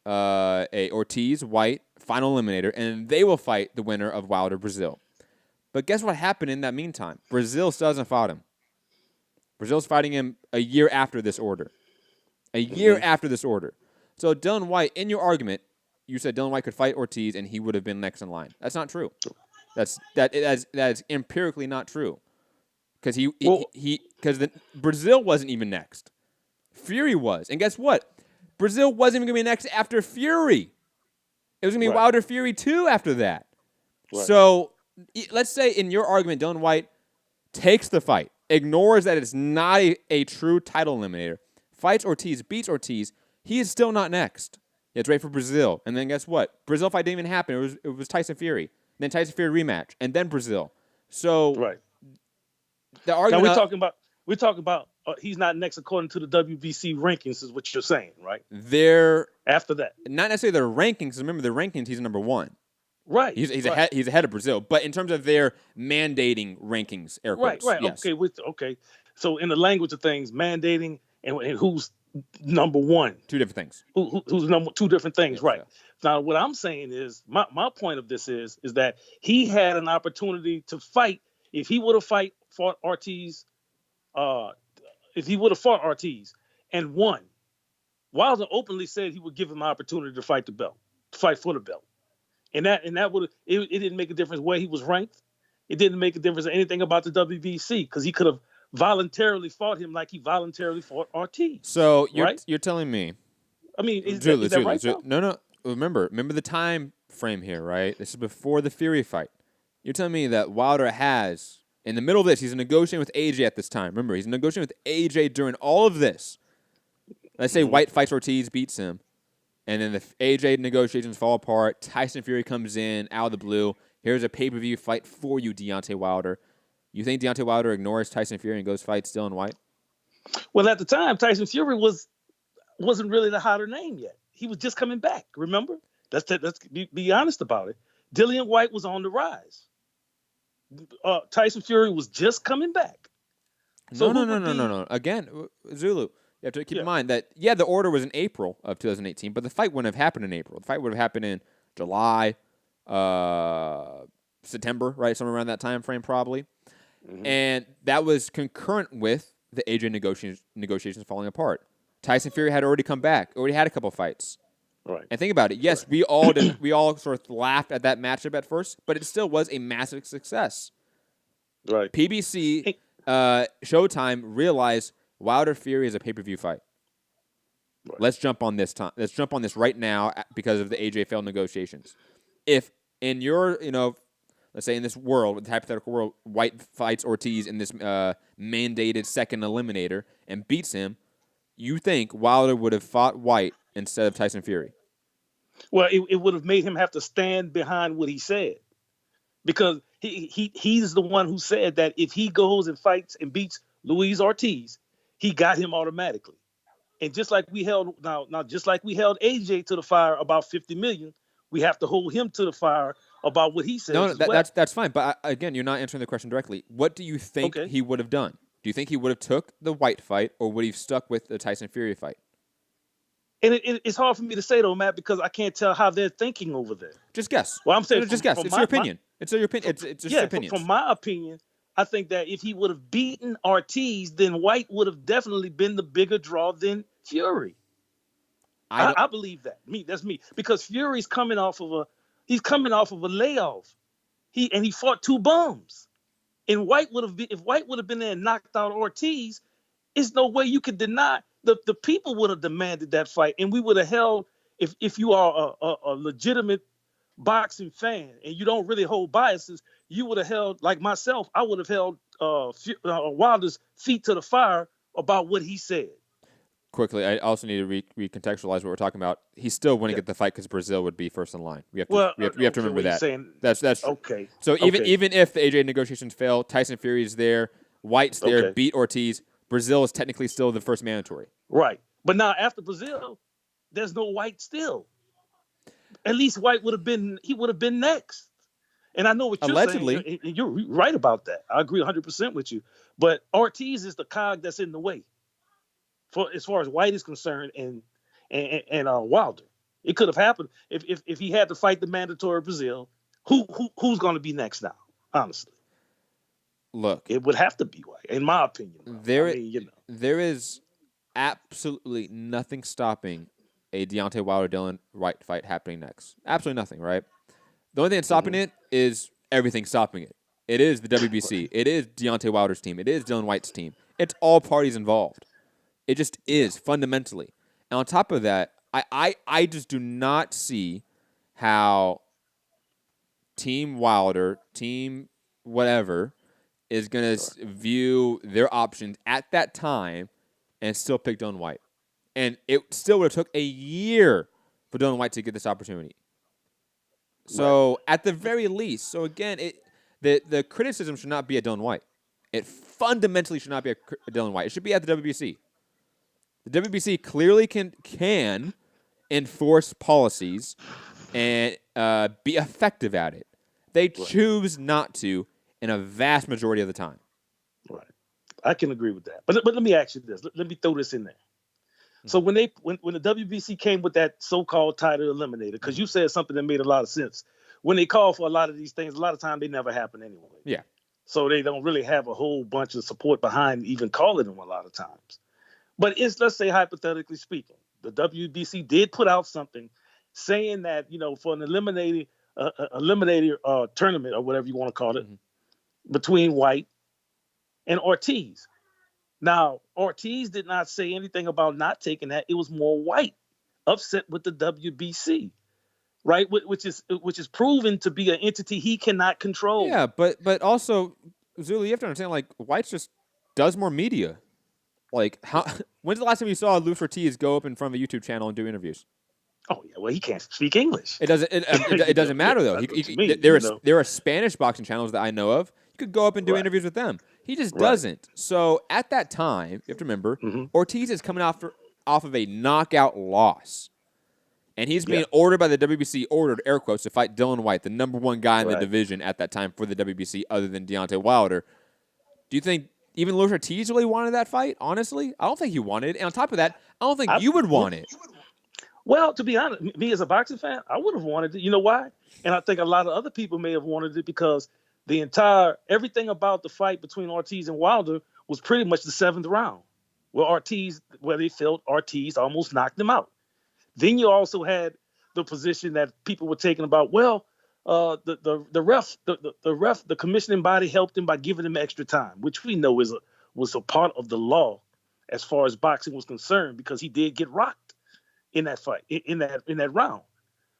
a Ortiz-Whyte final eliminator, and they will fight the winner of Wilder-Breazeale. But guess what happened in that meantime? Breazeale still hasn't fought him. Breazeale's fighting him a year after this order. A year after this order. So Dillian Whyte, in your argument, you said Dillian Whyte could fight Ortiz and he would have been next in line. That's not true. That is empirically not true. Because Breazeale wasn't even next. Fury was. And guess what? Breazeale wasn't even going to be next after Fury. It was going to be Wilder Fury 2 after that. Right. So let's say in your argument, Dillian Whyte takes the fight, ignores that it's not a true title eliminator, fights Ortiz, beats Ortiz, he is still not next. It's right for Breazeale. And then guess what? Breazeale fight didn't even happen. It was Tyson Fury. Then Tyson Fury rematch. And then Breazeale. So the argument we're talking about he's not next according to the WBC rankings is what you're saying, right? After that. Not necessarily their rankings. Remember, the rankings, he's number one. Right. He's ahead of Breazeale. But in terms of their mandating rankings, air quotes. Right. Yes. Okay. So in the language of things, mandating and who's number one. Two different things. Who's number two different things, yes, right. Yeah. Now, what I'm saying is, my point of this is that he had an opportunity to fight. If he would have fought Ortiz, and won, Wilder openly said he would give him an opportunity to fight for the belt. And that would it didn't make a difference where he was ranked. It didn't make a difference anything about the WBC because he could have voluntarily fought him like he voluntarily fought Ortiz. So right? you're telling me? I mean, is that right? No. Remember the time frame here, right? This is before the Fury fight. You're telling me that Wilder has, in the middle of this, he's negotiating with AJ at this time. Remember, he's negotiating with AJ during all of this. Let's say Whyte fights Ortiz, beats him, and then the AJ negotiations fall apart. Tyson Fury comes in out of the blue. Here's a pay-per-view fight for you, Deontay Wilder. You think Deontay Wilder ignores Tyson Fury and goes fight Dillian Whyte? Well, at the time, Tyson Fury wasn't really the hotter name yet. He was just coming back. Remember? Let's be honest about it. Dillian Whyte was on the rise. Tyson Fury was just coming back. So no. Again, Zulu, you have to keep in mind that, the order was in April of 2018, but the fight wouldn't have happened in April. The fight would have happened in July, September, right? Somewhere around that time frame, probably. Mm-hmm. And that was concurrent with the AJ negotiations falling apart. Tyson Fury had already come back, already had a couple fights. Right. And think about it. Yes, we all sort of laughed at that matchup at first, but it still was a massive success. Right. PBC, Showtime realized Wilder Fury is a pay-per-view fight. Right. Let's jump on this right now because of the AJ failed negotiations. If in your, let's say in this world, the hypothetical world, Whyte fights Ortiz in this mandated second eliminator and beats him, you think Wilder would have fought Whyte instead of Tyson Fury? Well, it would have made him have to stand behind what he said, because he's the one who said that if he goes and fights and beats Luis Ortiz, he got him automatically. And just like we held AJ to the fire about 50 million, we have to hold him to the fire about what he says. No, that's fine. But again, you're not answering the question directly. What do you think he would have done? Do you think he would have took the Whyte fight, or would he have stuck with the Tyson Fury fight? And it's hard for me to say, though, Matt, because I can't tell how they're thinking over there. Just guess. Well, I'm saying just guess. It's your opinion. It's your opinion. It's just your opinion. From my opinion, I think that if he would have beaten Ortiz, then Whyte would have definitely been the bigger draw than Fury. I believe that. That's me. Because Fury's coming off of a layoff. He fought two bums. And Whyte would have been, if Whyte would have been there and knocked out Ortiz, there's no way you could deny. The people would have demanded that fight, and we would have held, if you are a legitimate boxing fan and you don't really hold biases, you would have held, like myself, I would have held Wilder's feet to the fire about what he said. Quickly, I also need to recontextualize what we're talking about. He still wouldn't get the fight because Brazil would be first in line. We have to remember that. That's okay. So even if the AJ negotiations fail, Tyson Fury is there, Whyte's there, beat Ortiz. Brazil is technically still the first mandatory. Right. But now after Brazil, there's no Whyte still. At least Whyte would have been next. And I know what you're saying. And you're right about that. I agree 100% with you. But Ortiz is the cog that's in the way, for as far as Whyte is concerned, and Wilder. It could have happened if he had to fight the mandatory Brazil. Who's going to be next now? Honestly. Look, it would have to be Whyte, in my opinion. There is absolutely nothing stopping a Deontay Wilder-Dillian Whyte fight happening next. Absolutely nothing, right? The only thing that's stopping it is everything stopping it. It is the WBC. It is Deontay Wilder's team. It is Dillian Whyte's team. It's all parties involved. It just is, fundamentally. And on top of that, I just do not see how Team Wilder, Team whatever, is going to view their options at that time and still pick Dillian Whyte. And it still would have took a year for Dillian Whyte to get this opportunity. So at the very least, so again, the criticism should not be at Dillian Whyte. It fundamentally should not be at Dillian Whyte. It should be at the WBC. The WBC clearly can enforce policies and be effective at it. They choose not to in a vast majority of the time. Right. I can agree with that. But let me ask you this. Let me throw this in there. So when the WBC came with that so-called title eliminator, because you said something that made a lot of sense. When they call for a lot of these things, a lot of times they never happen anyway. Yeah. So they don't really have a whole bunch of support behind even calling them a lot of times. But let's say hypothetically speaking, the WBC did put out something saying that, for an eliminator tournament or whatever you want to call it, between Whyte and Ortiz, Now, Ortiz did not say anything about not taking that. It was more Whyte upset with the WBC, right? Which is proven to be an entity he cannot control. Yeah, but also, Zulu, you have to understand, like, Whyte just does more media. Like, when's the last time you saw Luis Ortiz go up in front of a YouTube channel and do interviews? Oh yeah, well he can't speak English. It doesn't matter though. There are Spanish boxing channels that I know of. You could go up and do interviews with them. He just doesn't. So at that time, you have to remember, Ortiz is coming off of a knockout loss, and he's being ordered by the WBC, air quotes, to fight Dillian Whyte, the number one guy in the division at that time for the WBC, other than Deontay Wilder. Do you think even Luis Ortiz really wanted that fight? Honestly, I don't think he wanted it. And on top of that, I don't think you would want it. Well, to be honest, me as a boxing fan, I would have wanted it. You know why? And I think a lot of other people may have wanted it because everything about the fight between Ortiz and Wilder was pretty much the 7th round, where they felt Ortiz almost knocked him out. Then you also had the position that people were taking about, the commissioning body helped him by giving him extra time, which we know was a part of the law as far as boxing was concerned, because he did get rocked in that fight, in that round.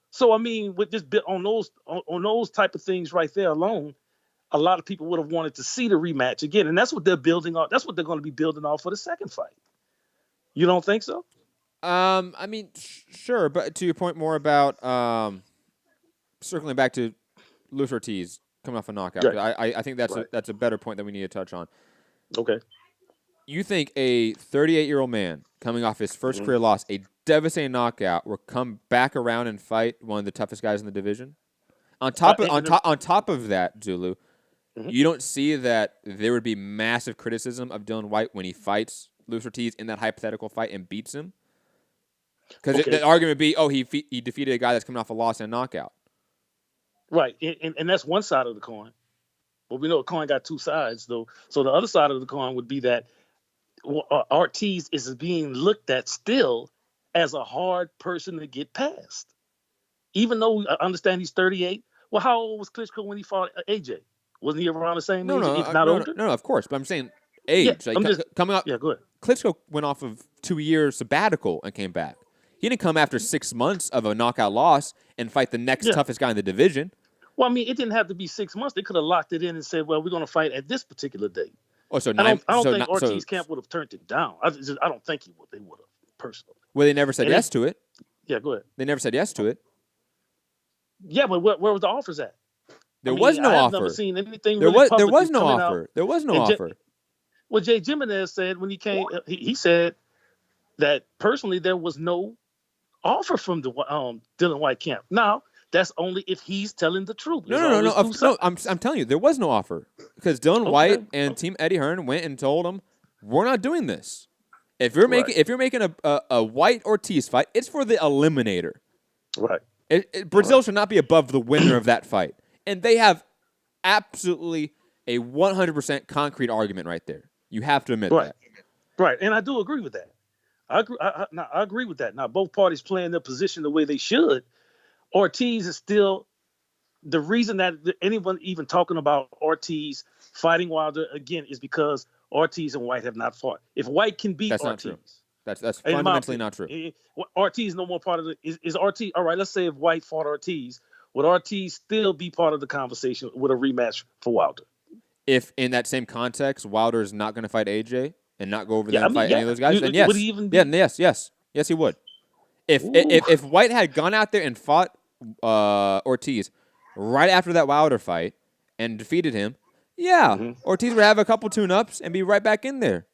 So I mean, with this bit on those type of things right there alone, a lot of people would have wanted to see the rematch again, and that's what they're building off. That's what they're going to be building off for the second fight. You don't think so? I mean, sure, but to your point more about circling back to Luis Ortiz coming off a knockout, I think that's a better point that we need to touch on. Okay. You think a 38-year-old man coming off his first career loss, a devastating knockout, will come back around and fight one of the toughest guys in the division? On top of that, Zulu, you don't see that there would be massive criticism of Dillian Whyte when he fights Luis Ortiz in that hypothetical fight and beats him? Because the argument would be, he defeated a guy that's coming off a loss and a knockout. Right, and that's one side of the coin. But we know a coin got two sides, though. So the other side of the coin would be that Ortiz is being looked at still as a hard person to get past. Even though I understand he's 38. Well, how old was Klitschko when he fought AJ? Wasn't he around the same age, if not older? No, of course. But I'm saying age. Yeah, coming up. Yeah, go ahead. Klitschko went off of 2 years sabbatical and came back. He didn't come after 6 months of a knockout loss and fight the next toughest guy in the division. Well, I mean, it didn't have to be 6 months. They could have locked it in and said, well, we're going to fight at this particular date. Oh, so I don't think Ortiz camp would have turned it down. I don't think they would have, personally. Well, they never said yes to it. Yeah, go ahead. They never said yes to it. Yeah, but where was the offers at? There was no offer. I've never seen anything. There was no offer. There was no offer. Well, Jay Jimenez said when he came, he said that personally there was no offer from the Dillian Whyte camp. Now, that's only if he's telling the truth. No. I'm telling you, there was no offer because Dillian Whyte and Team Eddie Hearn went and told him, "We're not doing this. If you're making a Whyte Ortiz fight, it's for the eliminator. Right. Brazil should not be above the winner of that fight, and they have absolutely a 100% concrete argument right there. You have to admit that. Right, and I do agree with that. I agree with that. Now, both parties playing their position the way they should. Ortiz is still the reason that anyone even talking about Ortiz fighting Wilder again is because Ortiz and Whyte have not fought. If Whyte can beat Ortiz, not true. That's fundamentally not true. Ortiz no more part of it. Is Ortiz all right? Let's say if Whyte fought Ortiz, would Ortiz still be part of the conversation with a rematch for Wilder? If in that same context, Wilder is not going to fight AJ and not go over there and fight any of those guys, then yes. Would he even yes, he would. If Whyte had gone out there and fought Ortiz right after that Wilder fight and defeated him, Ortiz would have a couple tune-ups and be right back in there.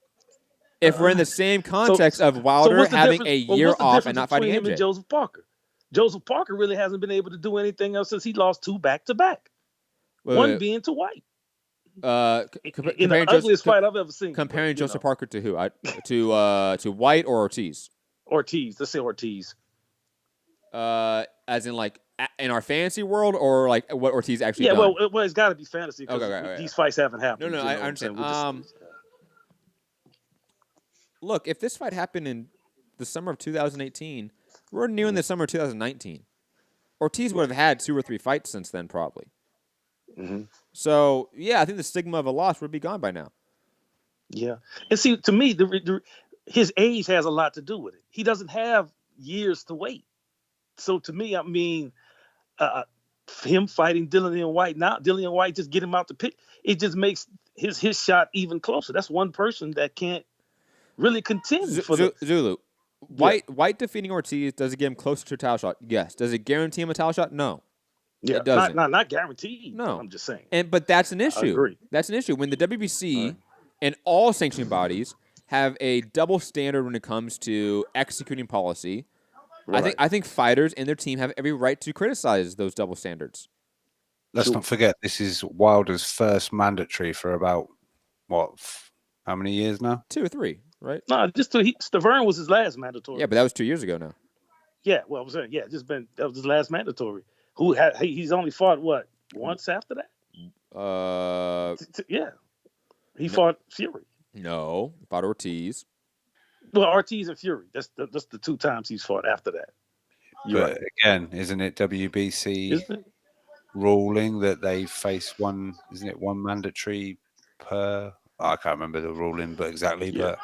If we're in the same context of Wilder having a year off and not fighting him AJ. and Joseph Parker. Joseph Parker really hasn't been able to do anything else since he lost 2 back-to-back. One being to Whyte. In the ugliest fight I've ever seen. Comparing Joseph Parker to who? To Whyte or Ortiz? Ortiz. Let's say Ortiz. As in like in our fantasy world or like what Ortiz actually done? Well, it's got to be fantasy because these fights haven't happened. No, I understand. Look, if this fight happened in the summer of 2018, we're nearing the summer of 2019. Ortiz would have had 2 or 3 fights since then, probably. So, I think the stigma of a loss would be gone by now. Yeah. And see, to me, his age has a lot to do with it. He doesn't have years to wait. So to me, I mean, him fighting Dillian Whyte now, Dillian Whyte just get him out the pit. It just makes his shot even closer. That's one person that can't really contend for Zulu. White defeating Ortiz, does it get him closer to a title shot? Yes. Does it guarantee him a title shot? No. Yeah, it doesn't. Not guaranteed. No, I'm just saying. But that's an issue. I agree. That's an issue when the WBC and all sanctioning bodies have a double standard when it comes to executing policy. Right. I think fighters and their team have every right to criticize those double standards. Let's not forget, this is Wilder's first mandatory for about how many years now? 2 or 3, right? No, just Stavern was his last mandatory. Yeah, but that was 2 years ago now. Yeah, well, I'm saying, that was his last mandatory. He's only fought once after that? Yeah. He fought Fury. No, he fought Ortiz. Well, Ortiz and Fury. That's the 2 times he's fought after that. But again, isn't it WBC ruling that they face one? Isn't it one mandatory per? I can't remember the ruling, but exactly. Yeah. But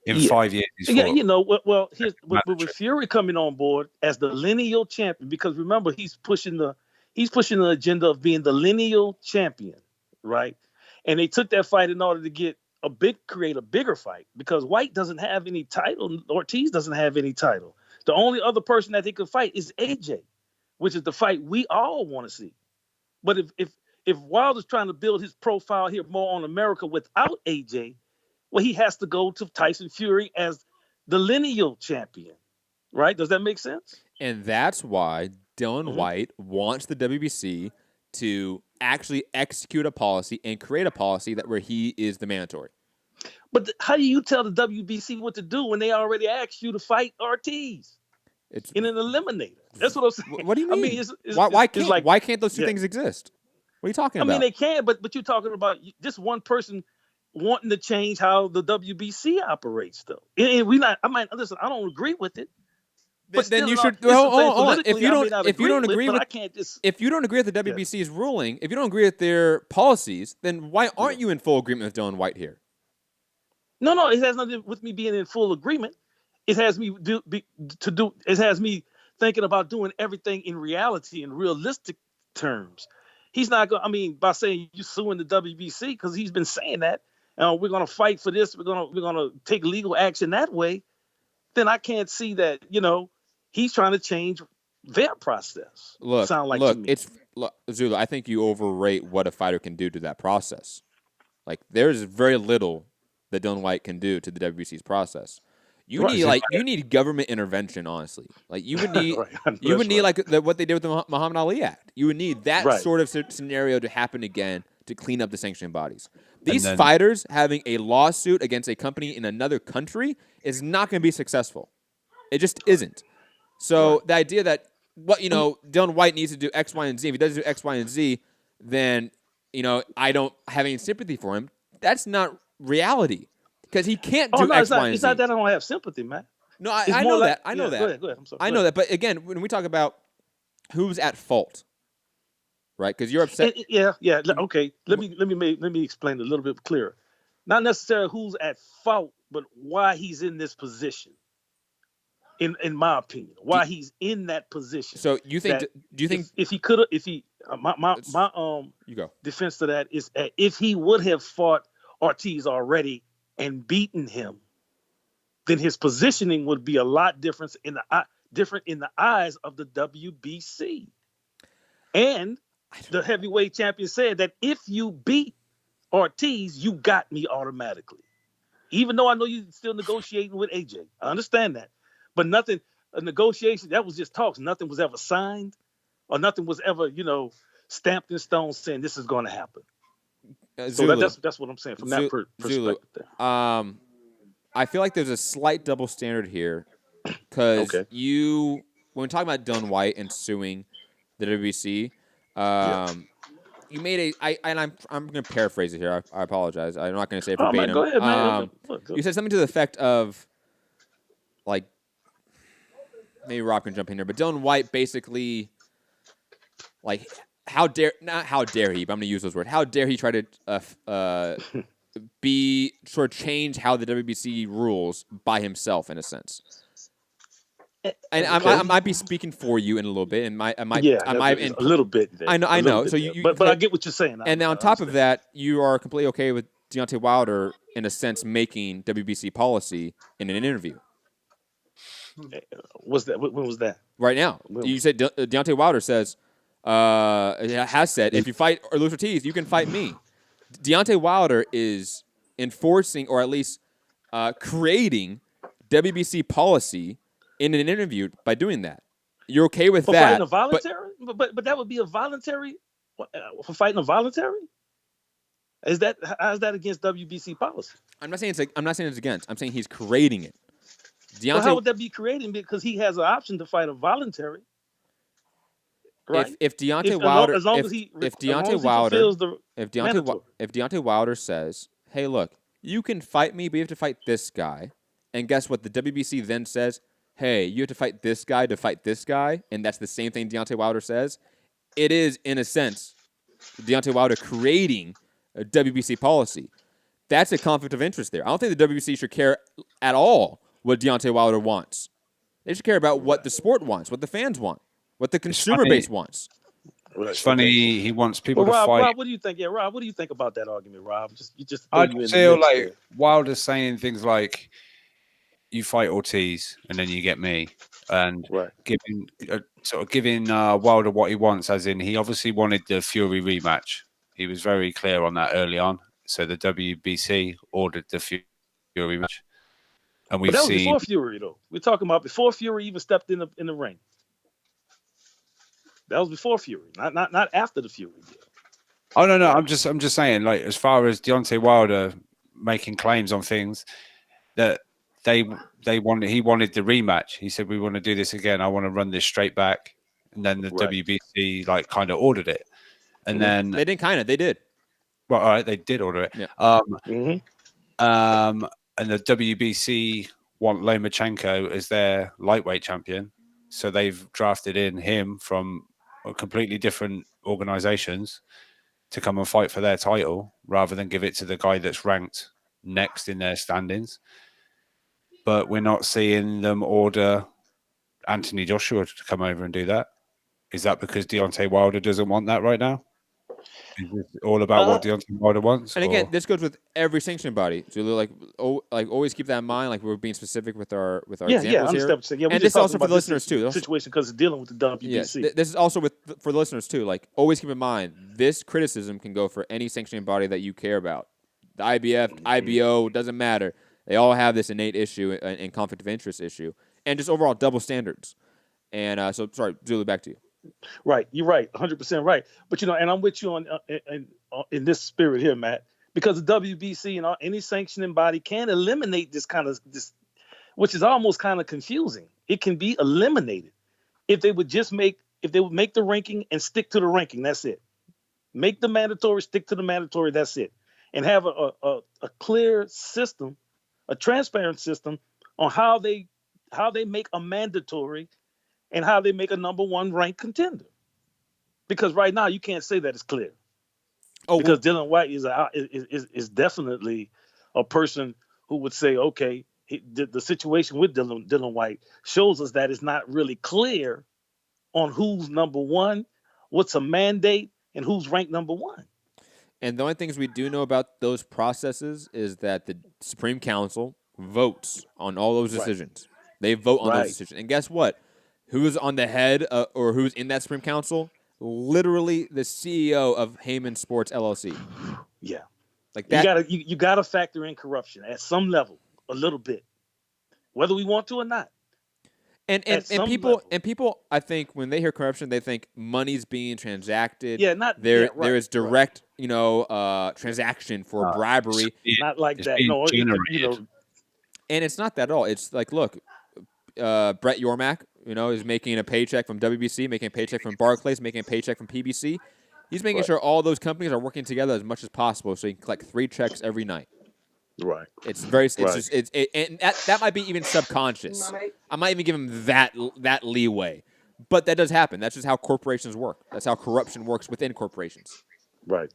in 5 years, he's fought with Fury coming on board as the lineal champion, because remember he's pushing the agenda of being the lineal champion, right? And they took that fight in order to create a bigger fight, because White doesn't have any title, Ortiz doesn't have any title. The only other person that they could fight is AJ, which is the fight we all want to see. But if Wilder's trying to build his profile here more on America without AJ, well, he has to go to Tyson Fury as the lineal champion, right? Does that make sense? And that's why Dillian Whyte wants the WBC to actually execute a policy and create a policy where he is the mandatory. But how do you tell the WBC what to do when they already asked you to fight Ortiz in an eliminator? That's what I'm saying. What do you mean? I mean, why can't those two things exist? What are you talking about? I mean, they can, but you're talking about just one person wanting to change how the WBC operates, though. And I don't agree with it. But then you should hold on. If you don't agree with the WBC's ruling, if you don't agree with their policies, then why aren't you in full agreement with Dillian Whyte here? No, it has nothing with me being in full agreement. It has me It has me thinking about doing everything in reality, in realistic terms. He's not going. I mean, by saying you suing the WBC, because he's been saying that, we're going to fight for this. We're going to take legal action that way. Then I can't see that. He's trying to change their process. Look, to me. Zulu, I think you overrate what a fighter can do to that process. Like, there's very little that Dillian Whyte can do to the WBC's process. You need government intervention, honestly. Like, you would need what they did with the Muhammad Ali Act. You would need that sort of scenario to happen again to clean up the sanctioning bodies. These fighters having a lawsuit against a company in another country is not going to be successful. It just isn't. So the idea that Dillian Whyte needs to do X, Y, and Z. If he doesn't do X, Y, and Z, then I don't have any sympathy for him. That's not reality, because he can't do X, Y, and Z. It's not that I don't have sympathy, man. No, I know that. I know that. Go ahead. I'm sorry. I know that. But again, when we talk about who's at fault, right? Because you're upset. Yeah. Okay. Let me explain a little bit clearer. Not necessarily who's at fault, but why he's in this position. In my opinion, why he's in that position. So you think? Do you think if he could have? My defense to that is if he would have fought Ortiz already and beaten him, then his positioning would be a lot different in the eyes of the WBC. And the heavyweight champion said that if you beat Ortiz, you got me automatically. Even though I know you're still negotiating with AJ, I understand that. But a negotiation, that was just talks. Nothing was ever signed, or nothing was ever, stamped in stone saying this is going to happen. So that's what I'm saying from that perspective. I feel like there's a slight double standard here, because when we're talking about Dillian Whyte and suing the WBC, you made I'm going to paraphrase it here. I apologize. I'm not going to say it verbatim. Go ahead, man. You said something to the effect of, like, maybe Rob can jump in here, but Dillian Whyte basically, like, how dare he, but I'm going to use those words. How dare he try to be sort of change how the WBC rules by himself in a sense. And I might be speaking for you in a little bit, and I might a little bit. There. I know. So but I get what you're saying. And then on top of that, you are completely okay with Deontay Wilder, in a sense, making WBC policy in an interview. What's that? When was that? Right now, you said Deontay Wilder has said, if you fight or lose Ortiz, you can fight me. Deontay Wilder is enforcing, or at least creating, WBC policy in an interview by doing that. You're okay with that? Fighting a voluntary, but that would be a voluntary for fighting a voluntary. How's that against WBC policy? I'm not saying it's against. I'm saying he's creating it. Well, how would that be creating? Because he has an option to fight a voluntary. Right? If Deontay Wilder says, "Hey, look, you can fight me, but you have to fight this guy," and guess what? The WBC then says, "Hey, you have to fight this guy to fight this guy," and that's the same thing Deontay Wilder says. It is, in a sense, Deontay Wilder creating a WBC policy. That's a conflict of interest there. I don't think the WBC should care at all what Deontay Wilder wants. They should care about what the sport wants, what the fans want, what the consumer base wants. It's funny he wants people to Rob, fight. Rob, what do you think? Yeah, Rob, what do you think about that argument, Rob? I feel like Wilder's saying things like, "You fight Ortiz, and then you get me," and giving Wilder what he wants, as in he obviously wanted the Fury rematch. He was very clear on that early on. So the WBC ordered the Fury rematch, and we've seen before Fury though. We're talking about before Fury even stepped in the ring. That was before Fury, not after the Fury deal. Oh no, I'm just saying, like, as far as Deontay Wilder making claims on things that he wanted the rematch. He said, "We want to do this again. I want to run this straight back," and then the WBC kind of ordered it, and then they did. Well, all right, they did order it. Yeah. And the WBC want Lomachenko as their lightweight champion, so they've drafted in him from completely different organizations to come and fight for their title, rather than give it to the guy that's ranked next in their standings. But we're not seeing them order Anthony Joshua to come over and do that. Is that because Deontay Wilder doesn't want that right now? Is this all about what Deontay Wilder wants? And again, this goes with every sanctioning body. So always keep that in mind. Like, we're being specific with our examples here. Yeah, and this is also for the listeners too. Situation because it's dealing with the WBC. Yeah, this is also for the listeners too. Like, always keep in mind, this criticism can go for any sanctioning body that you care about. The IBF, IBO, doesn't matter. They all have this innate issue and conflict of interest issue, and just overall double standards. And so, sorry, Julie, back to you. Right, you're right, 100% right. But and I'm with you on in this spirit here, Matt, because the WBC and any sanctioning body can eliminate this, which is almost kind of confusing. It can be eliminated if they would make the ranking and stick to the ranking. That's it. Make the mandatory, stick to the mandatory. That's it, and have a clear system, a transparent system on how they make a mandatory. And how they make a number one ranked contender, because right now you can't say that it's clear. Because Dillian Whyte is definitely a person who would say, okay, the situation with Dillian Whyte shows us that it's not really clear on who's number one, what's a mandate, and who's ranked number one. And the only things we do know about those processes is that the Supreme Council votes on all those decisions. They vote on those decisions, and guess what? Who's on the head or who's in that Supreme Council? Literally the CEO of Heyman Sports LLC. Yeah, like that. You gotta factor in corruption at some level, a little bit, whether we want to or not. And people, I think when they hear corruption, they think money's being transacted. Yeah, there is direct, transaction for bribery. Not like that. No, and it's not that at all. It's like, look, Brett Yormark, is making a paycheck from WBC, making a paycheck from Barclays, making a paycheck from PBC. He's making sure all those companies are working together as much as possible, so he can collect 3 checks every night. Right. It's very. It's just. And that might be even subconscious. I might even give him that leeway, but that does happen. That's just how corporations work. That's how corruption works within corporations. Right.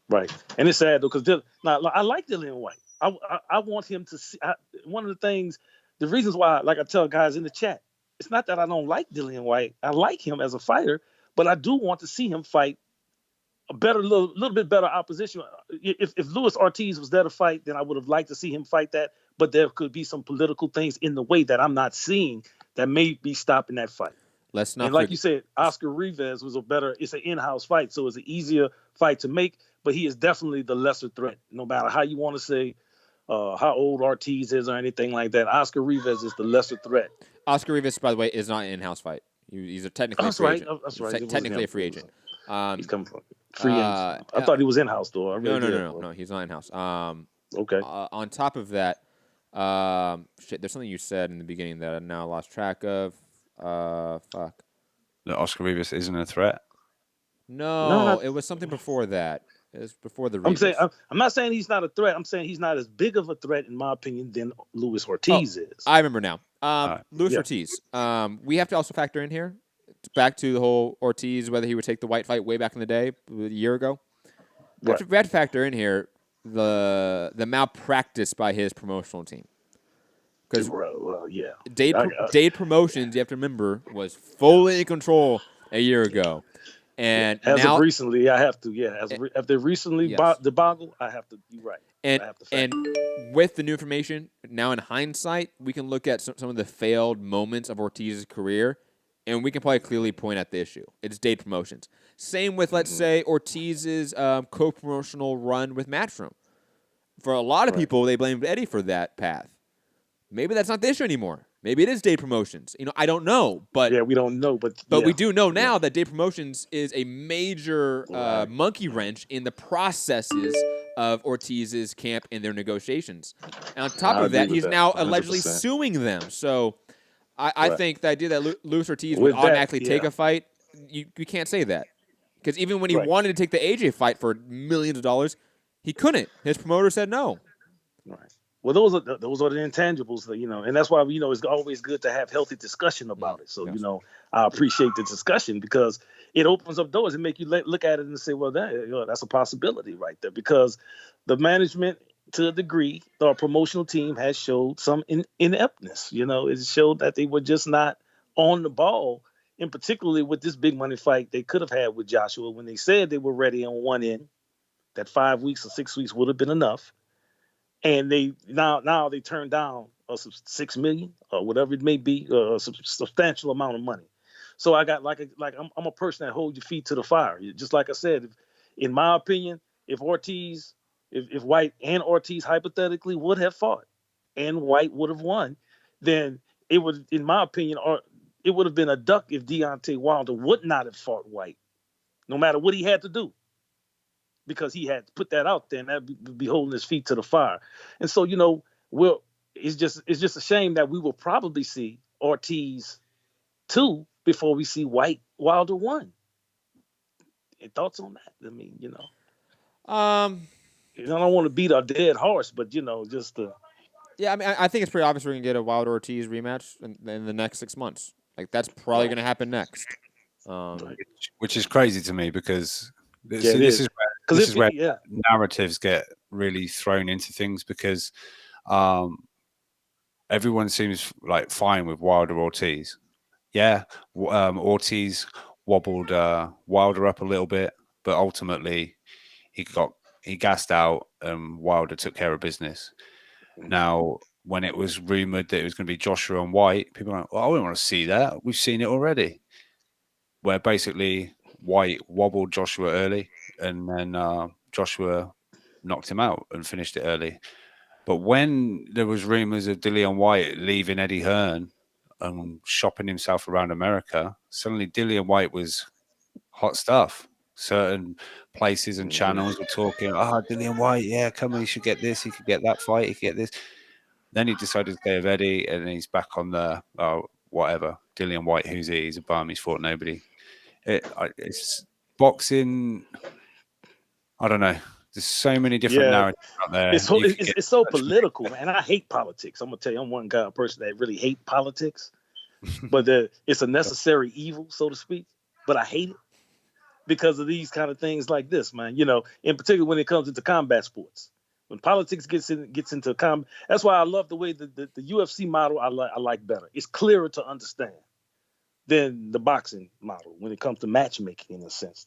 Right. And it's sad though, because I like Dillian Whyte. I want him to see. One of the things, the reasons why, like I tell guys in the chat, it's not that I don't like Dillian Whyte. I like him as a fighter, but I do want to see him fight a better, little bit better opposition. If Luis Ortiz was there to fight, then I would have liked to see him fight that. But there could be some political things in the way that I'm not seeing that may be stopping that fight. Let's not. And like you said, Oscar Rivas was it's an in-house fight, so it's an easier fight to make. But he is definitely the lesser threat, no matter how you want to say how old Ortiz is or anything like that. Oscar Rivas is the lesser threat. Oscar Rivas, by the way, is not an in-house fight. He's technically a free agent. That's right. Technically a free agent. He's coming from free agent. I thought he was in-house, though. No, he's not in-house. Okay. On top of that, there's something you said in the beginning that I now lost track of. Fuck. That Oscar Rivas isn't a threat? No, it was something before that. It was before the Rivas. I'm not saying he's not a threat. I'm saying he's not as big of a threat, in my opinion, than Luis Ortiz is. I remember now. Luis Ortiz. We have to also factor in here, back to the whole Ortiz, whether he would take the Whyte fight way back in the day, a year ago. We have to factor in here the malpractice by his promotional team. Because Dade Promotions, you have to remember, was fully in control a year ago. And as of recently, I have to. Yeah, after recently debacle, I have to. You're right. And with the new information now, in hindsight, we can look at some of the failed moments of Ortiz's career, and we can probably clearly point at the issue. It's Dade Promotions. Same with, let's say, Ortiz's co-promotional run with Matchroom. For a lot of people, they blamed Eddie for that path. Maybe that's not the issue anymore. Maybe it is Dade Promotions. I don't know, but we don't know, but we do know now that Dade Promotions is a major monkey wrench in the processes of Ortiz's camp and their negotiations. And on top of that, he's now allegedly suing them. So I think the idea that Luis Ortiz would automatically take a fight, you can't say that, because even when he wanted to take the AJ fight for millions of dollars, he couldn't. His promoter said no. Right. Well, those are the intangibles that, and that's why, it's always good to have healthy discussion about it. So, I appreciate the discussion because it opens up doors and make you look at it and say, well, that's a possibility right there, because the management, to a degree, our promotional team has showed some ineptness. It showed that they were just not on the ball, and particularly with this big money fight they could have had with Joshua when they said they were ready on one end, that 5 weeks or 6 weeks would have been enough. And they now they turn down $6 million or whatever it may be, a substantial amount of money. So I got I'm a person that holds your feet to the fire. Just like I said, in my opinion, if Whyte and Ortiz hypothetically would have fought, and Whyte would have won, then it would, in my opinion, it would have been a duck if Deontay Wilder would not have fought Whyte, no matter what he had to do. Because he had put that out there, and that would be holding his feet to the fire. And so, it's just a shame that we will probably see Ortiz 2 before we see Wilder 1. Any thoughts on that? I mean, I don't want to beat a dead horse, but just to. Yeah, I mean, I think it's pretty obvious we're gonna get a Wilder Ortiz rematch in the next 6 months. Like, that's probably gonna happen next. Which is crazy to me because this is where narratives get really thrown into things, because everyone seems like fine with Wilder Ortiz. Yeah, Ortiz wobbled Wilder up a little bit, but ultimately he gassed out and Wilder took care of business. Now, when it was rumored that it was going to be Joshua and Whyte, people were like, well, I don't want to see that. We've seen it already. Where basically Whyte wobbled Joshua early, and then Joshua knocked him out and finished it early. But when there was rumors of Dillian Whyte leaving Eddie Hearn and shopping himself around America, suddenly Dillian Whyte was hot stuff. Certain places and channels were talking, Dillian Whyte, yeah, come on, he should get this, he could get that fight, he could get this. Then he decided to go with Eddie, and he's back on the whatever. Dillian Whyte, who's he? He's a bum, he's fought nobody. It's boxing. I don't know. There's so many different narratives out there. It's so political, man. I hate politics. I'm gonna tell you, I'm one person that really hate politics, but it's a necessary evil, so to speak. But I hate it. because of these kind of things like this, man. You know, in particular when it comes into combat sports. When politics gets into combat, that's why I love the way the UFC model I like better. It's clearer to understand than the boxing model when it comes to matchmaking, in a sense.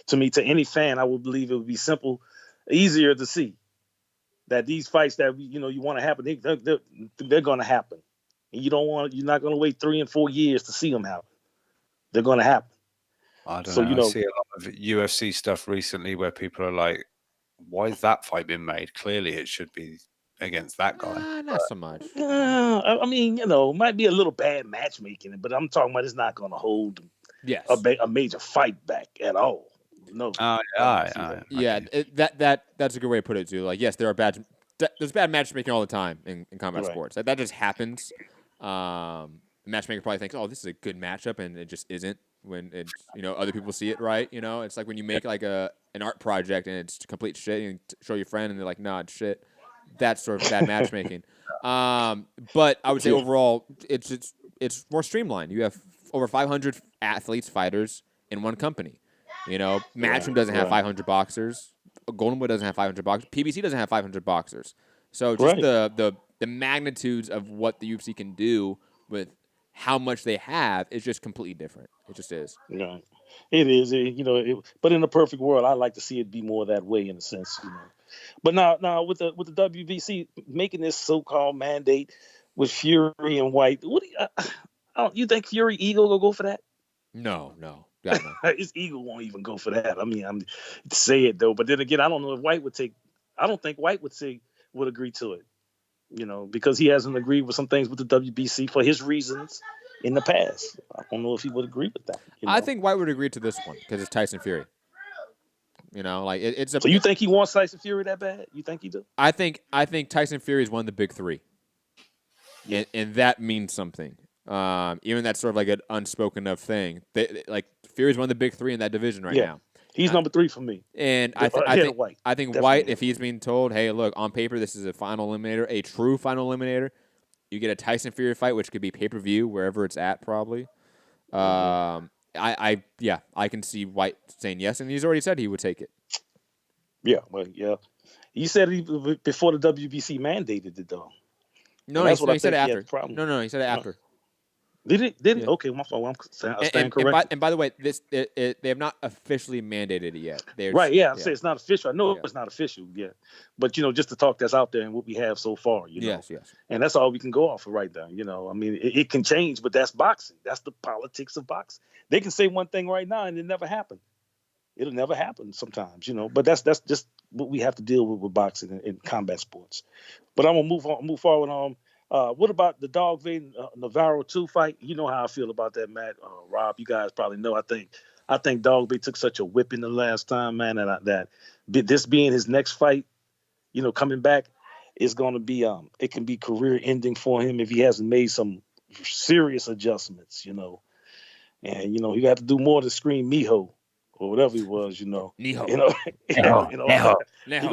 To me, to any fan, I would believe it would be simple, easier to see that these fights that you want to happen, they're going to happen, and you're not going to wait 3 and 4 years to see them happen. They're going to happen. I don't know. I see a lot of UFC stuff recently where people are like, "Why is that fight been made? Clearly, it should be against that guy." Not so much. I mean, might be a little bad matchmaking, but I'm talking about it's not going to hold a major fight back at all. No. Yeah, that's a good way to put it too. Like, yes, there's bad matchmaking all the time in combat sports. That just happens. The matchmaker probably thinks, "Oh, this is a good matchup," and it just isn't. When it's other people see it right. It's like when you make like an art project and it's complete shit, and you show your friend and they're like, "Nah, it's shit." That's sort of bad matchmaking. But I would say overall, it's more streamlined. You have over 500 athletes, fighters in one company. Matchroom doesn't have 500 boxers. Golden Boy doesn't have 500 boxers. PBC doesn't have 500 boxers. So just the magnitudes of what the UFC can do with how much they have is just completely different. It just is. Yeah, it is. But in a perfect world, I like to see it be more that way in a sense. But now with the WBC making this so-called mandate with Fury and Whyte, what do you think Fury ego will go for that? No. God, no. His ego won't even go for that. I mean, I'm say it though, but then again, I don't know if Whyte would take. I don't think Whyte would agree to it. Because he hasn't agreed with some things with the WBC for his reasons in the past. I don't know if he would agree with that. I think Whyte would agree to this one because it's Tyson Fury. It's a. So you think he wants Tyson Fury that bad? You think he do? I think Tyson Fury is one of the big three, and that means something. Even that's sort of like an unspoken of thing. Fury's one of the big three in that division right now. He's number 3 for me. And I think Whyte, if he's being told, "Hey, look, on paper this is a final eliminator, a true final eliminator, you get a Tyson Fury fight, which could be pay-per-view wherever it's at, probably." I can see Whyte saying yes, and he's already said he would take it. Yeah, well, yeah. He said before the WBC mandated it, though. No, he said it after. No, he said it after. Did it? Yeah. Okay, my fault. I'm staying correct. And by the way, they have not officially mandated it yet. Right? Yeah, I say it's not official. I know it's not official yet, but just the talk that's out there and what we have so far. Yes. And that's all we can go off of right now. I mean, it can change, but that's boxing. That's the politics of boxing. They can say one thing right now and it never happen. It'll never happen sometimes, But that's just what we have to deal with boxing and combat sports. But I'm gonna move forward. What about the Dogbe Navarro 2 fight? You know how I feel about that, Matt. Rob, you guys probably know. I think Dogbe took such a whipping the last time, man, and that this being his next fight, coming back, is going to be it can be career ending for him if he hasn't made some serious adjustments, And he had to do more to scream Mijo or whatever he was, Nijo. He gonna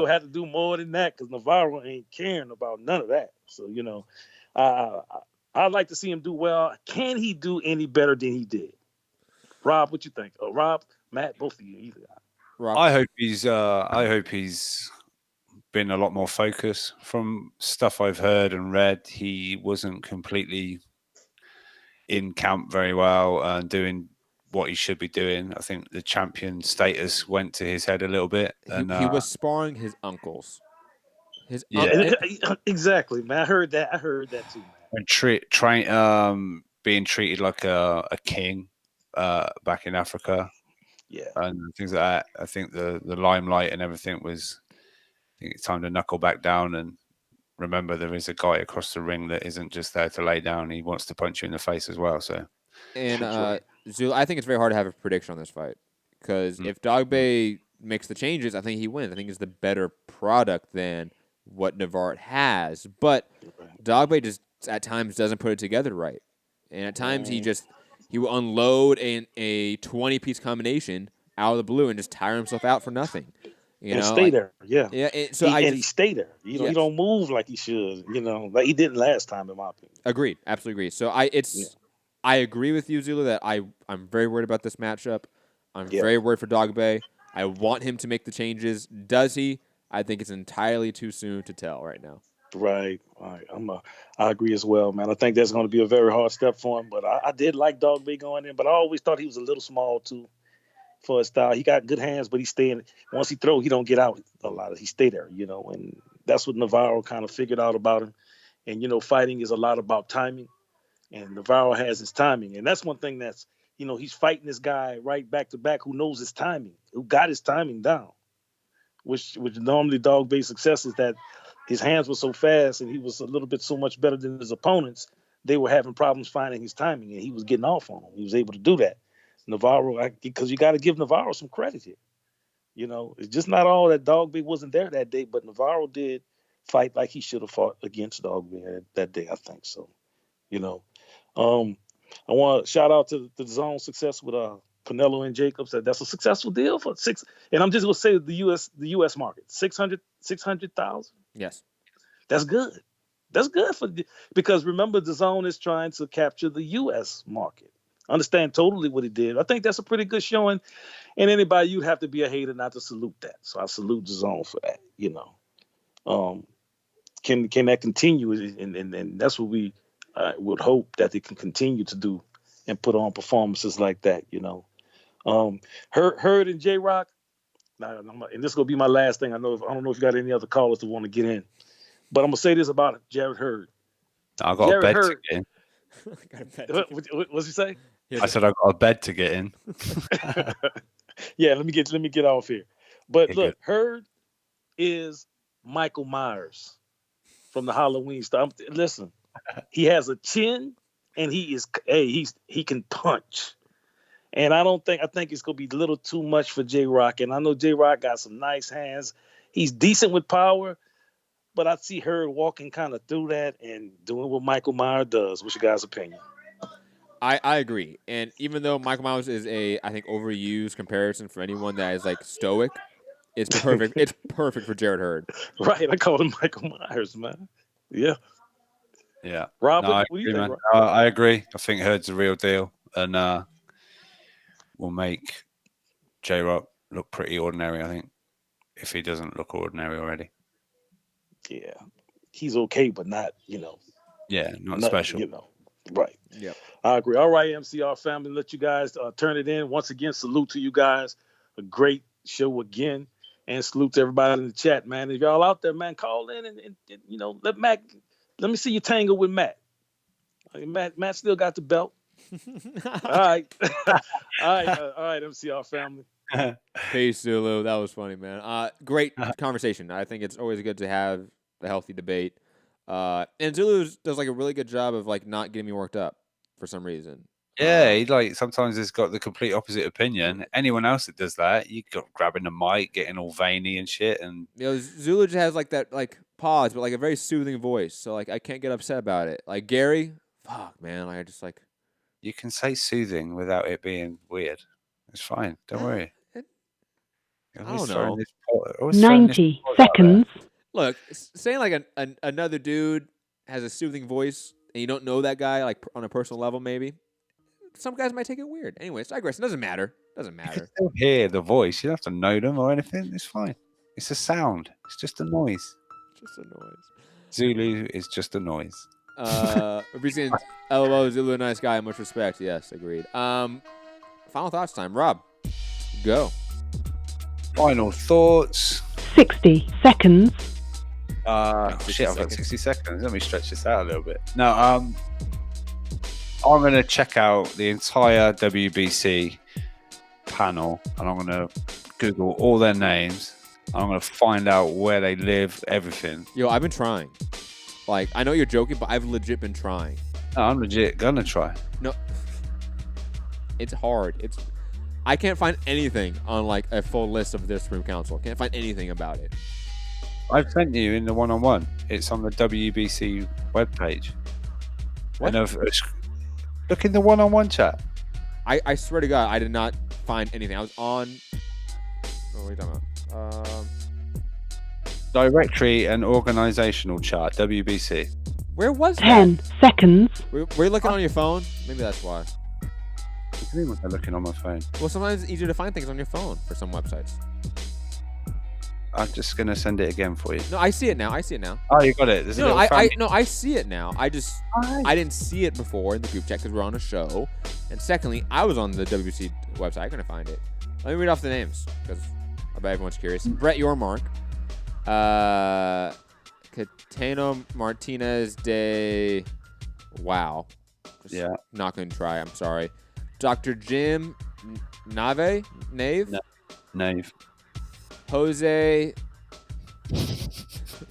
have to do more than that because Navarro ain't caring about none of that. So I'd like to see him do well. Can he do any better than he did? Rob, what you think? Rob, Matt, both of you. Either. Rob. I hope he's been a lot more focused. From stuff I've heard and read, he wasn't completely in camp very well and doing what he should be doing. I think the champion status went to his head a little bit. And he was sparring his uncles. Exactly, man. I heard that too, man. And being treated like a king back in Africa. Yeah. And things like that. I think the limelight and everything was, I think it's time to knuckle back down and remember there is a guy across the ring that isn't just there to lay down. He wants to punch you in the face as well. So. And Zul, I think it's very hard to have a prediction on this fight because if Dogbe makes the changes, I think he wins. I think it's the better product than what Navarro has. But Dogbe just at times doesn't put it together right, and at times he will unload a 20-piece combination out of the blue and just tire himself out for nothing. Stay there, yeah. He stay there. He don't move like he should. Like he didn't last time, in my opinion. Agreed, absolutely agree. So I agree with you, Zulu, that I'm very worried about this matchup. I'm very worried for Dubois. I want him to make the changes. Does he? I think it's entirely too soon to tell right now. Right. I agree as well, man. I think that's going to be a very hard step for him. But I did like Dubois going in, but I always thought he was a little small too for his style. He got good hands, but he stay in. Once he throw, he don't get out a lot. He stay there, and that's what Navarro kind of figured out about him. And fighting is a lot about timing, and Navarro has his timing, and that's one thing that's he's fighting this guy right back to back who knows his timing, who got his timing down, which normally Dubois' success is that his hands were so fast and he was a little bit so much better than his opponents. They were having problems finding his timing, and he was getting off on them. He was able to do that. Navarro, because you got to give Navarro some credit here. It's just not all that Dubois wasn't there that day, but Navarro did fight like he should have fought against Dubois that day, I think. So, I want to shout out to the zone success with Canelo and Jacobs. That's a successful deal for six. And I'm just going to say the U.S. market, 600,000. Yes. That's good. That's good because remember, the zone is trying to capture the U.S. market. Understand totally what he did. I think that's a pretty good showing. And anybody, you'd have to be a hater not to salute that. So I salute the zone for that, Can that continue? And that's what we would hope that they can continue to do and put on performances like that, Hurd and J-Rock, and this is going to be my last thing. I don't know if you got any other callers that want to get in, but I'm going to say this about Jared Hurd. I got a bed to get in. What's he say? I said I got a bed to get in. Yeah, let me get off here. But You're look, good. Hurd is Michael Myers from the Halloween stuff. Listen, he has a chin, and he can punch. And I think it's gonna be a little too much for J-Rock. And I know J-Rock got some nice hands. He's decent with power, but I see Hurd walking kind of through that and doing what Michael Myers does. What's your guys' opinion? I agree. And even though Michael Myers is I think overused comparison for anyone that is like stoic, it's perfect. It's perfect for Jared Hurd. Right, I call him Michael Myers, man. Yeah. Yeah. Robert, No, what do you think? man. I agree. I think Hurd's the real deal, and will make J-Rock look pretty ordinary, I think, if he doesn't look ordinary already. Yeah. He's okay, but not, Yeah, not special. Right. Yeah. I agree. All right, MCR family, let you guys turn it in. Once again, salute to you guys. A great show again. And salute to everybody in the chat, man. If y'all out there, man, call in and let me see you tangle with Matt. Matt still got the belt. All right. All right, MCR family. Peace, Zulu. That was funny, man. Great conversation. I think it's always good to have a healthy debate. And Zulu does like a really good job of like not getting me worked up for some reason. Yeah, he sometimes has got the complete opposite opinion. Anyone else that does that, you got grabbing the mic, getting all veiny and shit, and Zulu just has like that like pause, but like a very soothing voice. So like I can't get upset about it. Like Gary, fuck man, I just like you can say soothing without it being weird. It's fine. Don't worry. I don't know. 90 seconds. Look, saying like another dude has a soothing voice and you don't know that guy like on a personal level, maybe. Some guys might take it weird. Anyways, digression. Doesn't matter. You can still hear the voice. You don't have to know them or anything. It's fine. It's a sound. It's just a noise. Just a noise. Zulu is just a noise. We're seeing LOL, Zulu, a nice guy. Much respect. Yes, agreed. Final thoughts time. Rob, go. Final thoughts. 60 seconds. Shit, I've got 60 seconds. Let me stretch this out a little bit. No, I'm going to check out the entire WBC panel, and I'm going to Google all their names. I'm going to find out where they live, everything. Yo, I've been trying. Like, I know you're joking, but I've legit been trying. No, I'm legit going to try. No. It's hard. I can't find anything on, like, a full list of this Supreme Council. Can't find anything about it. I've sent you in the one-on-one. It's on the WBC webpage. What? Look in the one-on-one chat. I swear to God, I did not find anything. I was on... What are you talking about? Directory and organizational chart, WBC. Where was that? 10 seconds. Were you looking on your phone? Maybe that's why. do you mean they're looking on my phone? Well, sometimes it's easier to find things on your phone for some websites. I'm just gonna send it again for you. No, I see it now. Oh, you got it. There's a little family- I see it now. I didn't see it before in the group chat because we're on a show. And secondly, I was on the WBC website. I couldn't find it. Let me read off the names because I bet everyone's curious. Brett Yormark, Catano Martinez de. Wow. Just not going to try. I'm sorry. Dr. Jim Nave. Nave. Jose.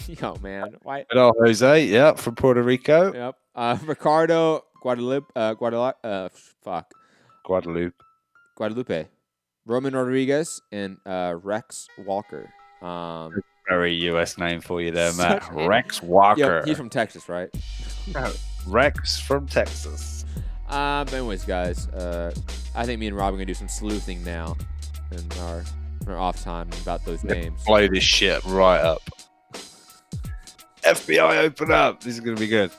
Yo, man. Why? Good old Jose. Yeah, from Puerto Rico. Yep. Ricardo Guadalupe. Guadalupe. Roman Rodriguez and Rex Walker. Very US name for you there, Matt. Rex Walker. Yeah, he's from Texas, right? Rex from Texas. But anyways, guys, I think me and Rob are gonna do some sleuthing now in our off time about those names. Blow this shit right up. FBI, open up. This is gonna be good.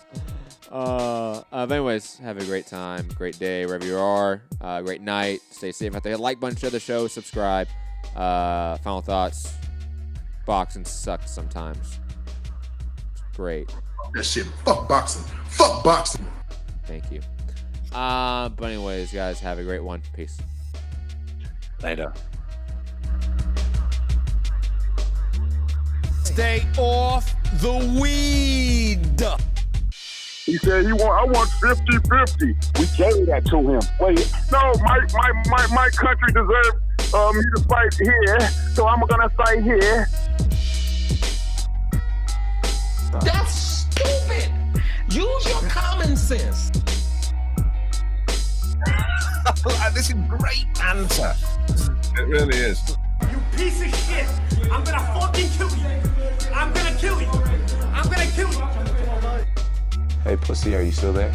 But anyways, have a great time, great day wherever you are. Great night. Stay safe out there. Like button, share the show, subscribe. Final thoughts. Boxing sucks sometimes. Great. That shit. Fuck boxing. Fuck boxing. Thank you. But anyways, guys, have a great one. Peace. Later. Stay off the weed. He said I want 50-50. We gave that to him. Wait, no, my country deserves me to fight here, so I'm gonna fight here. That's stupid. Use your common sense. This is great banter. It really is. You piece of shit. I'm gonna fucking kill you. I'm gonna kill you. I'm gonna kill you. Hey, pussy, are you still there?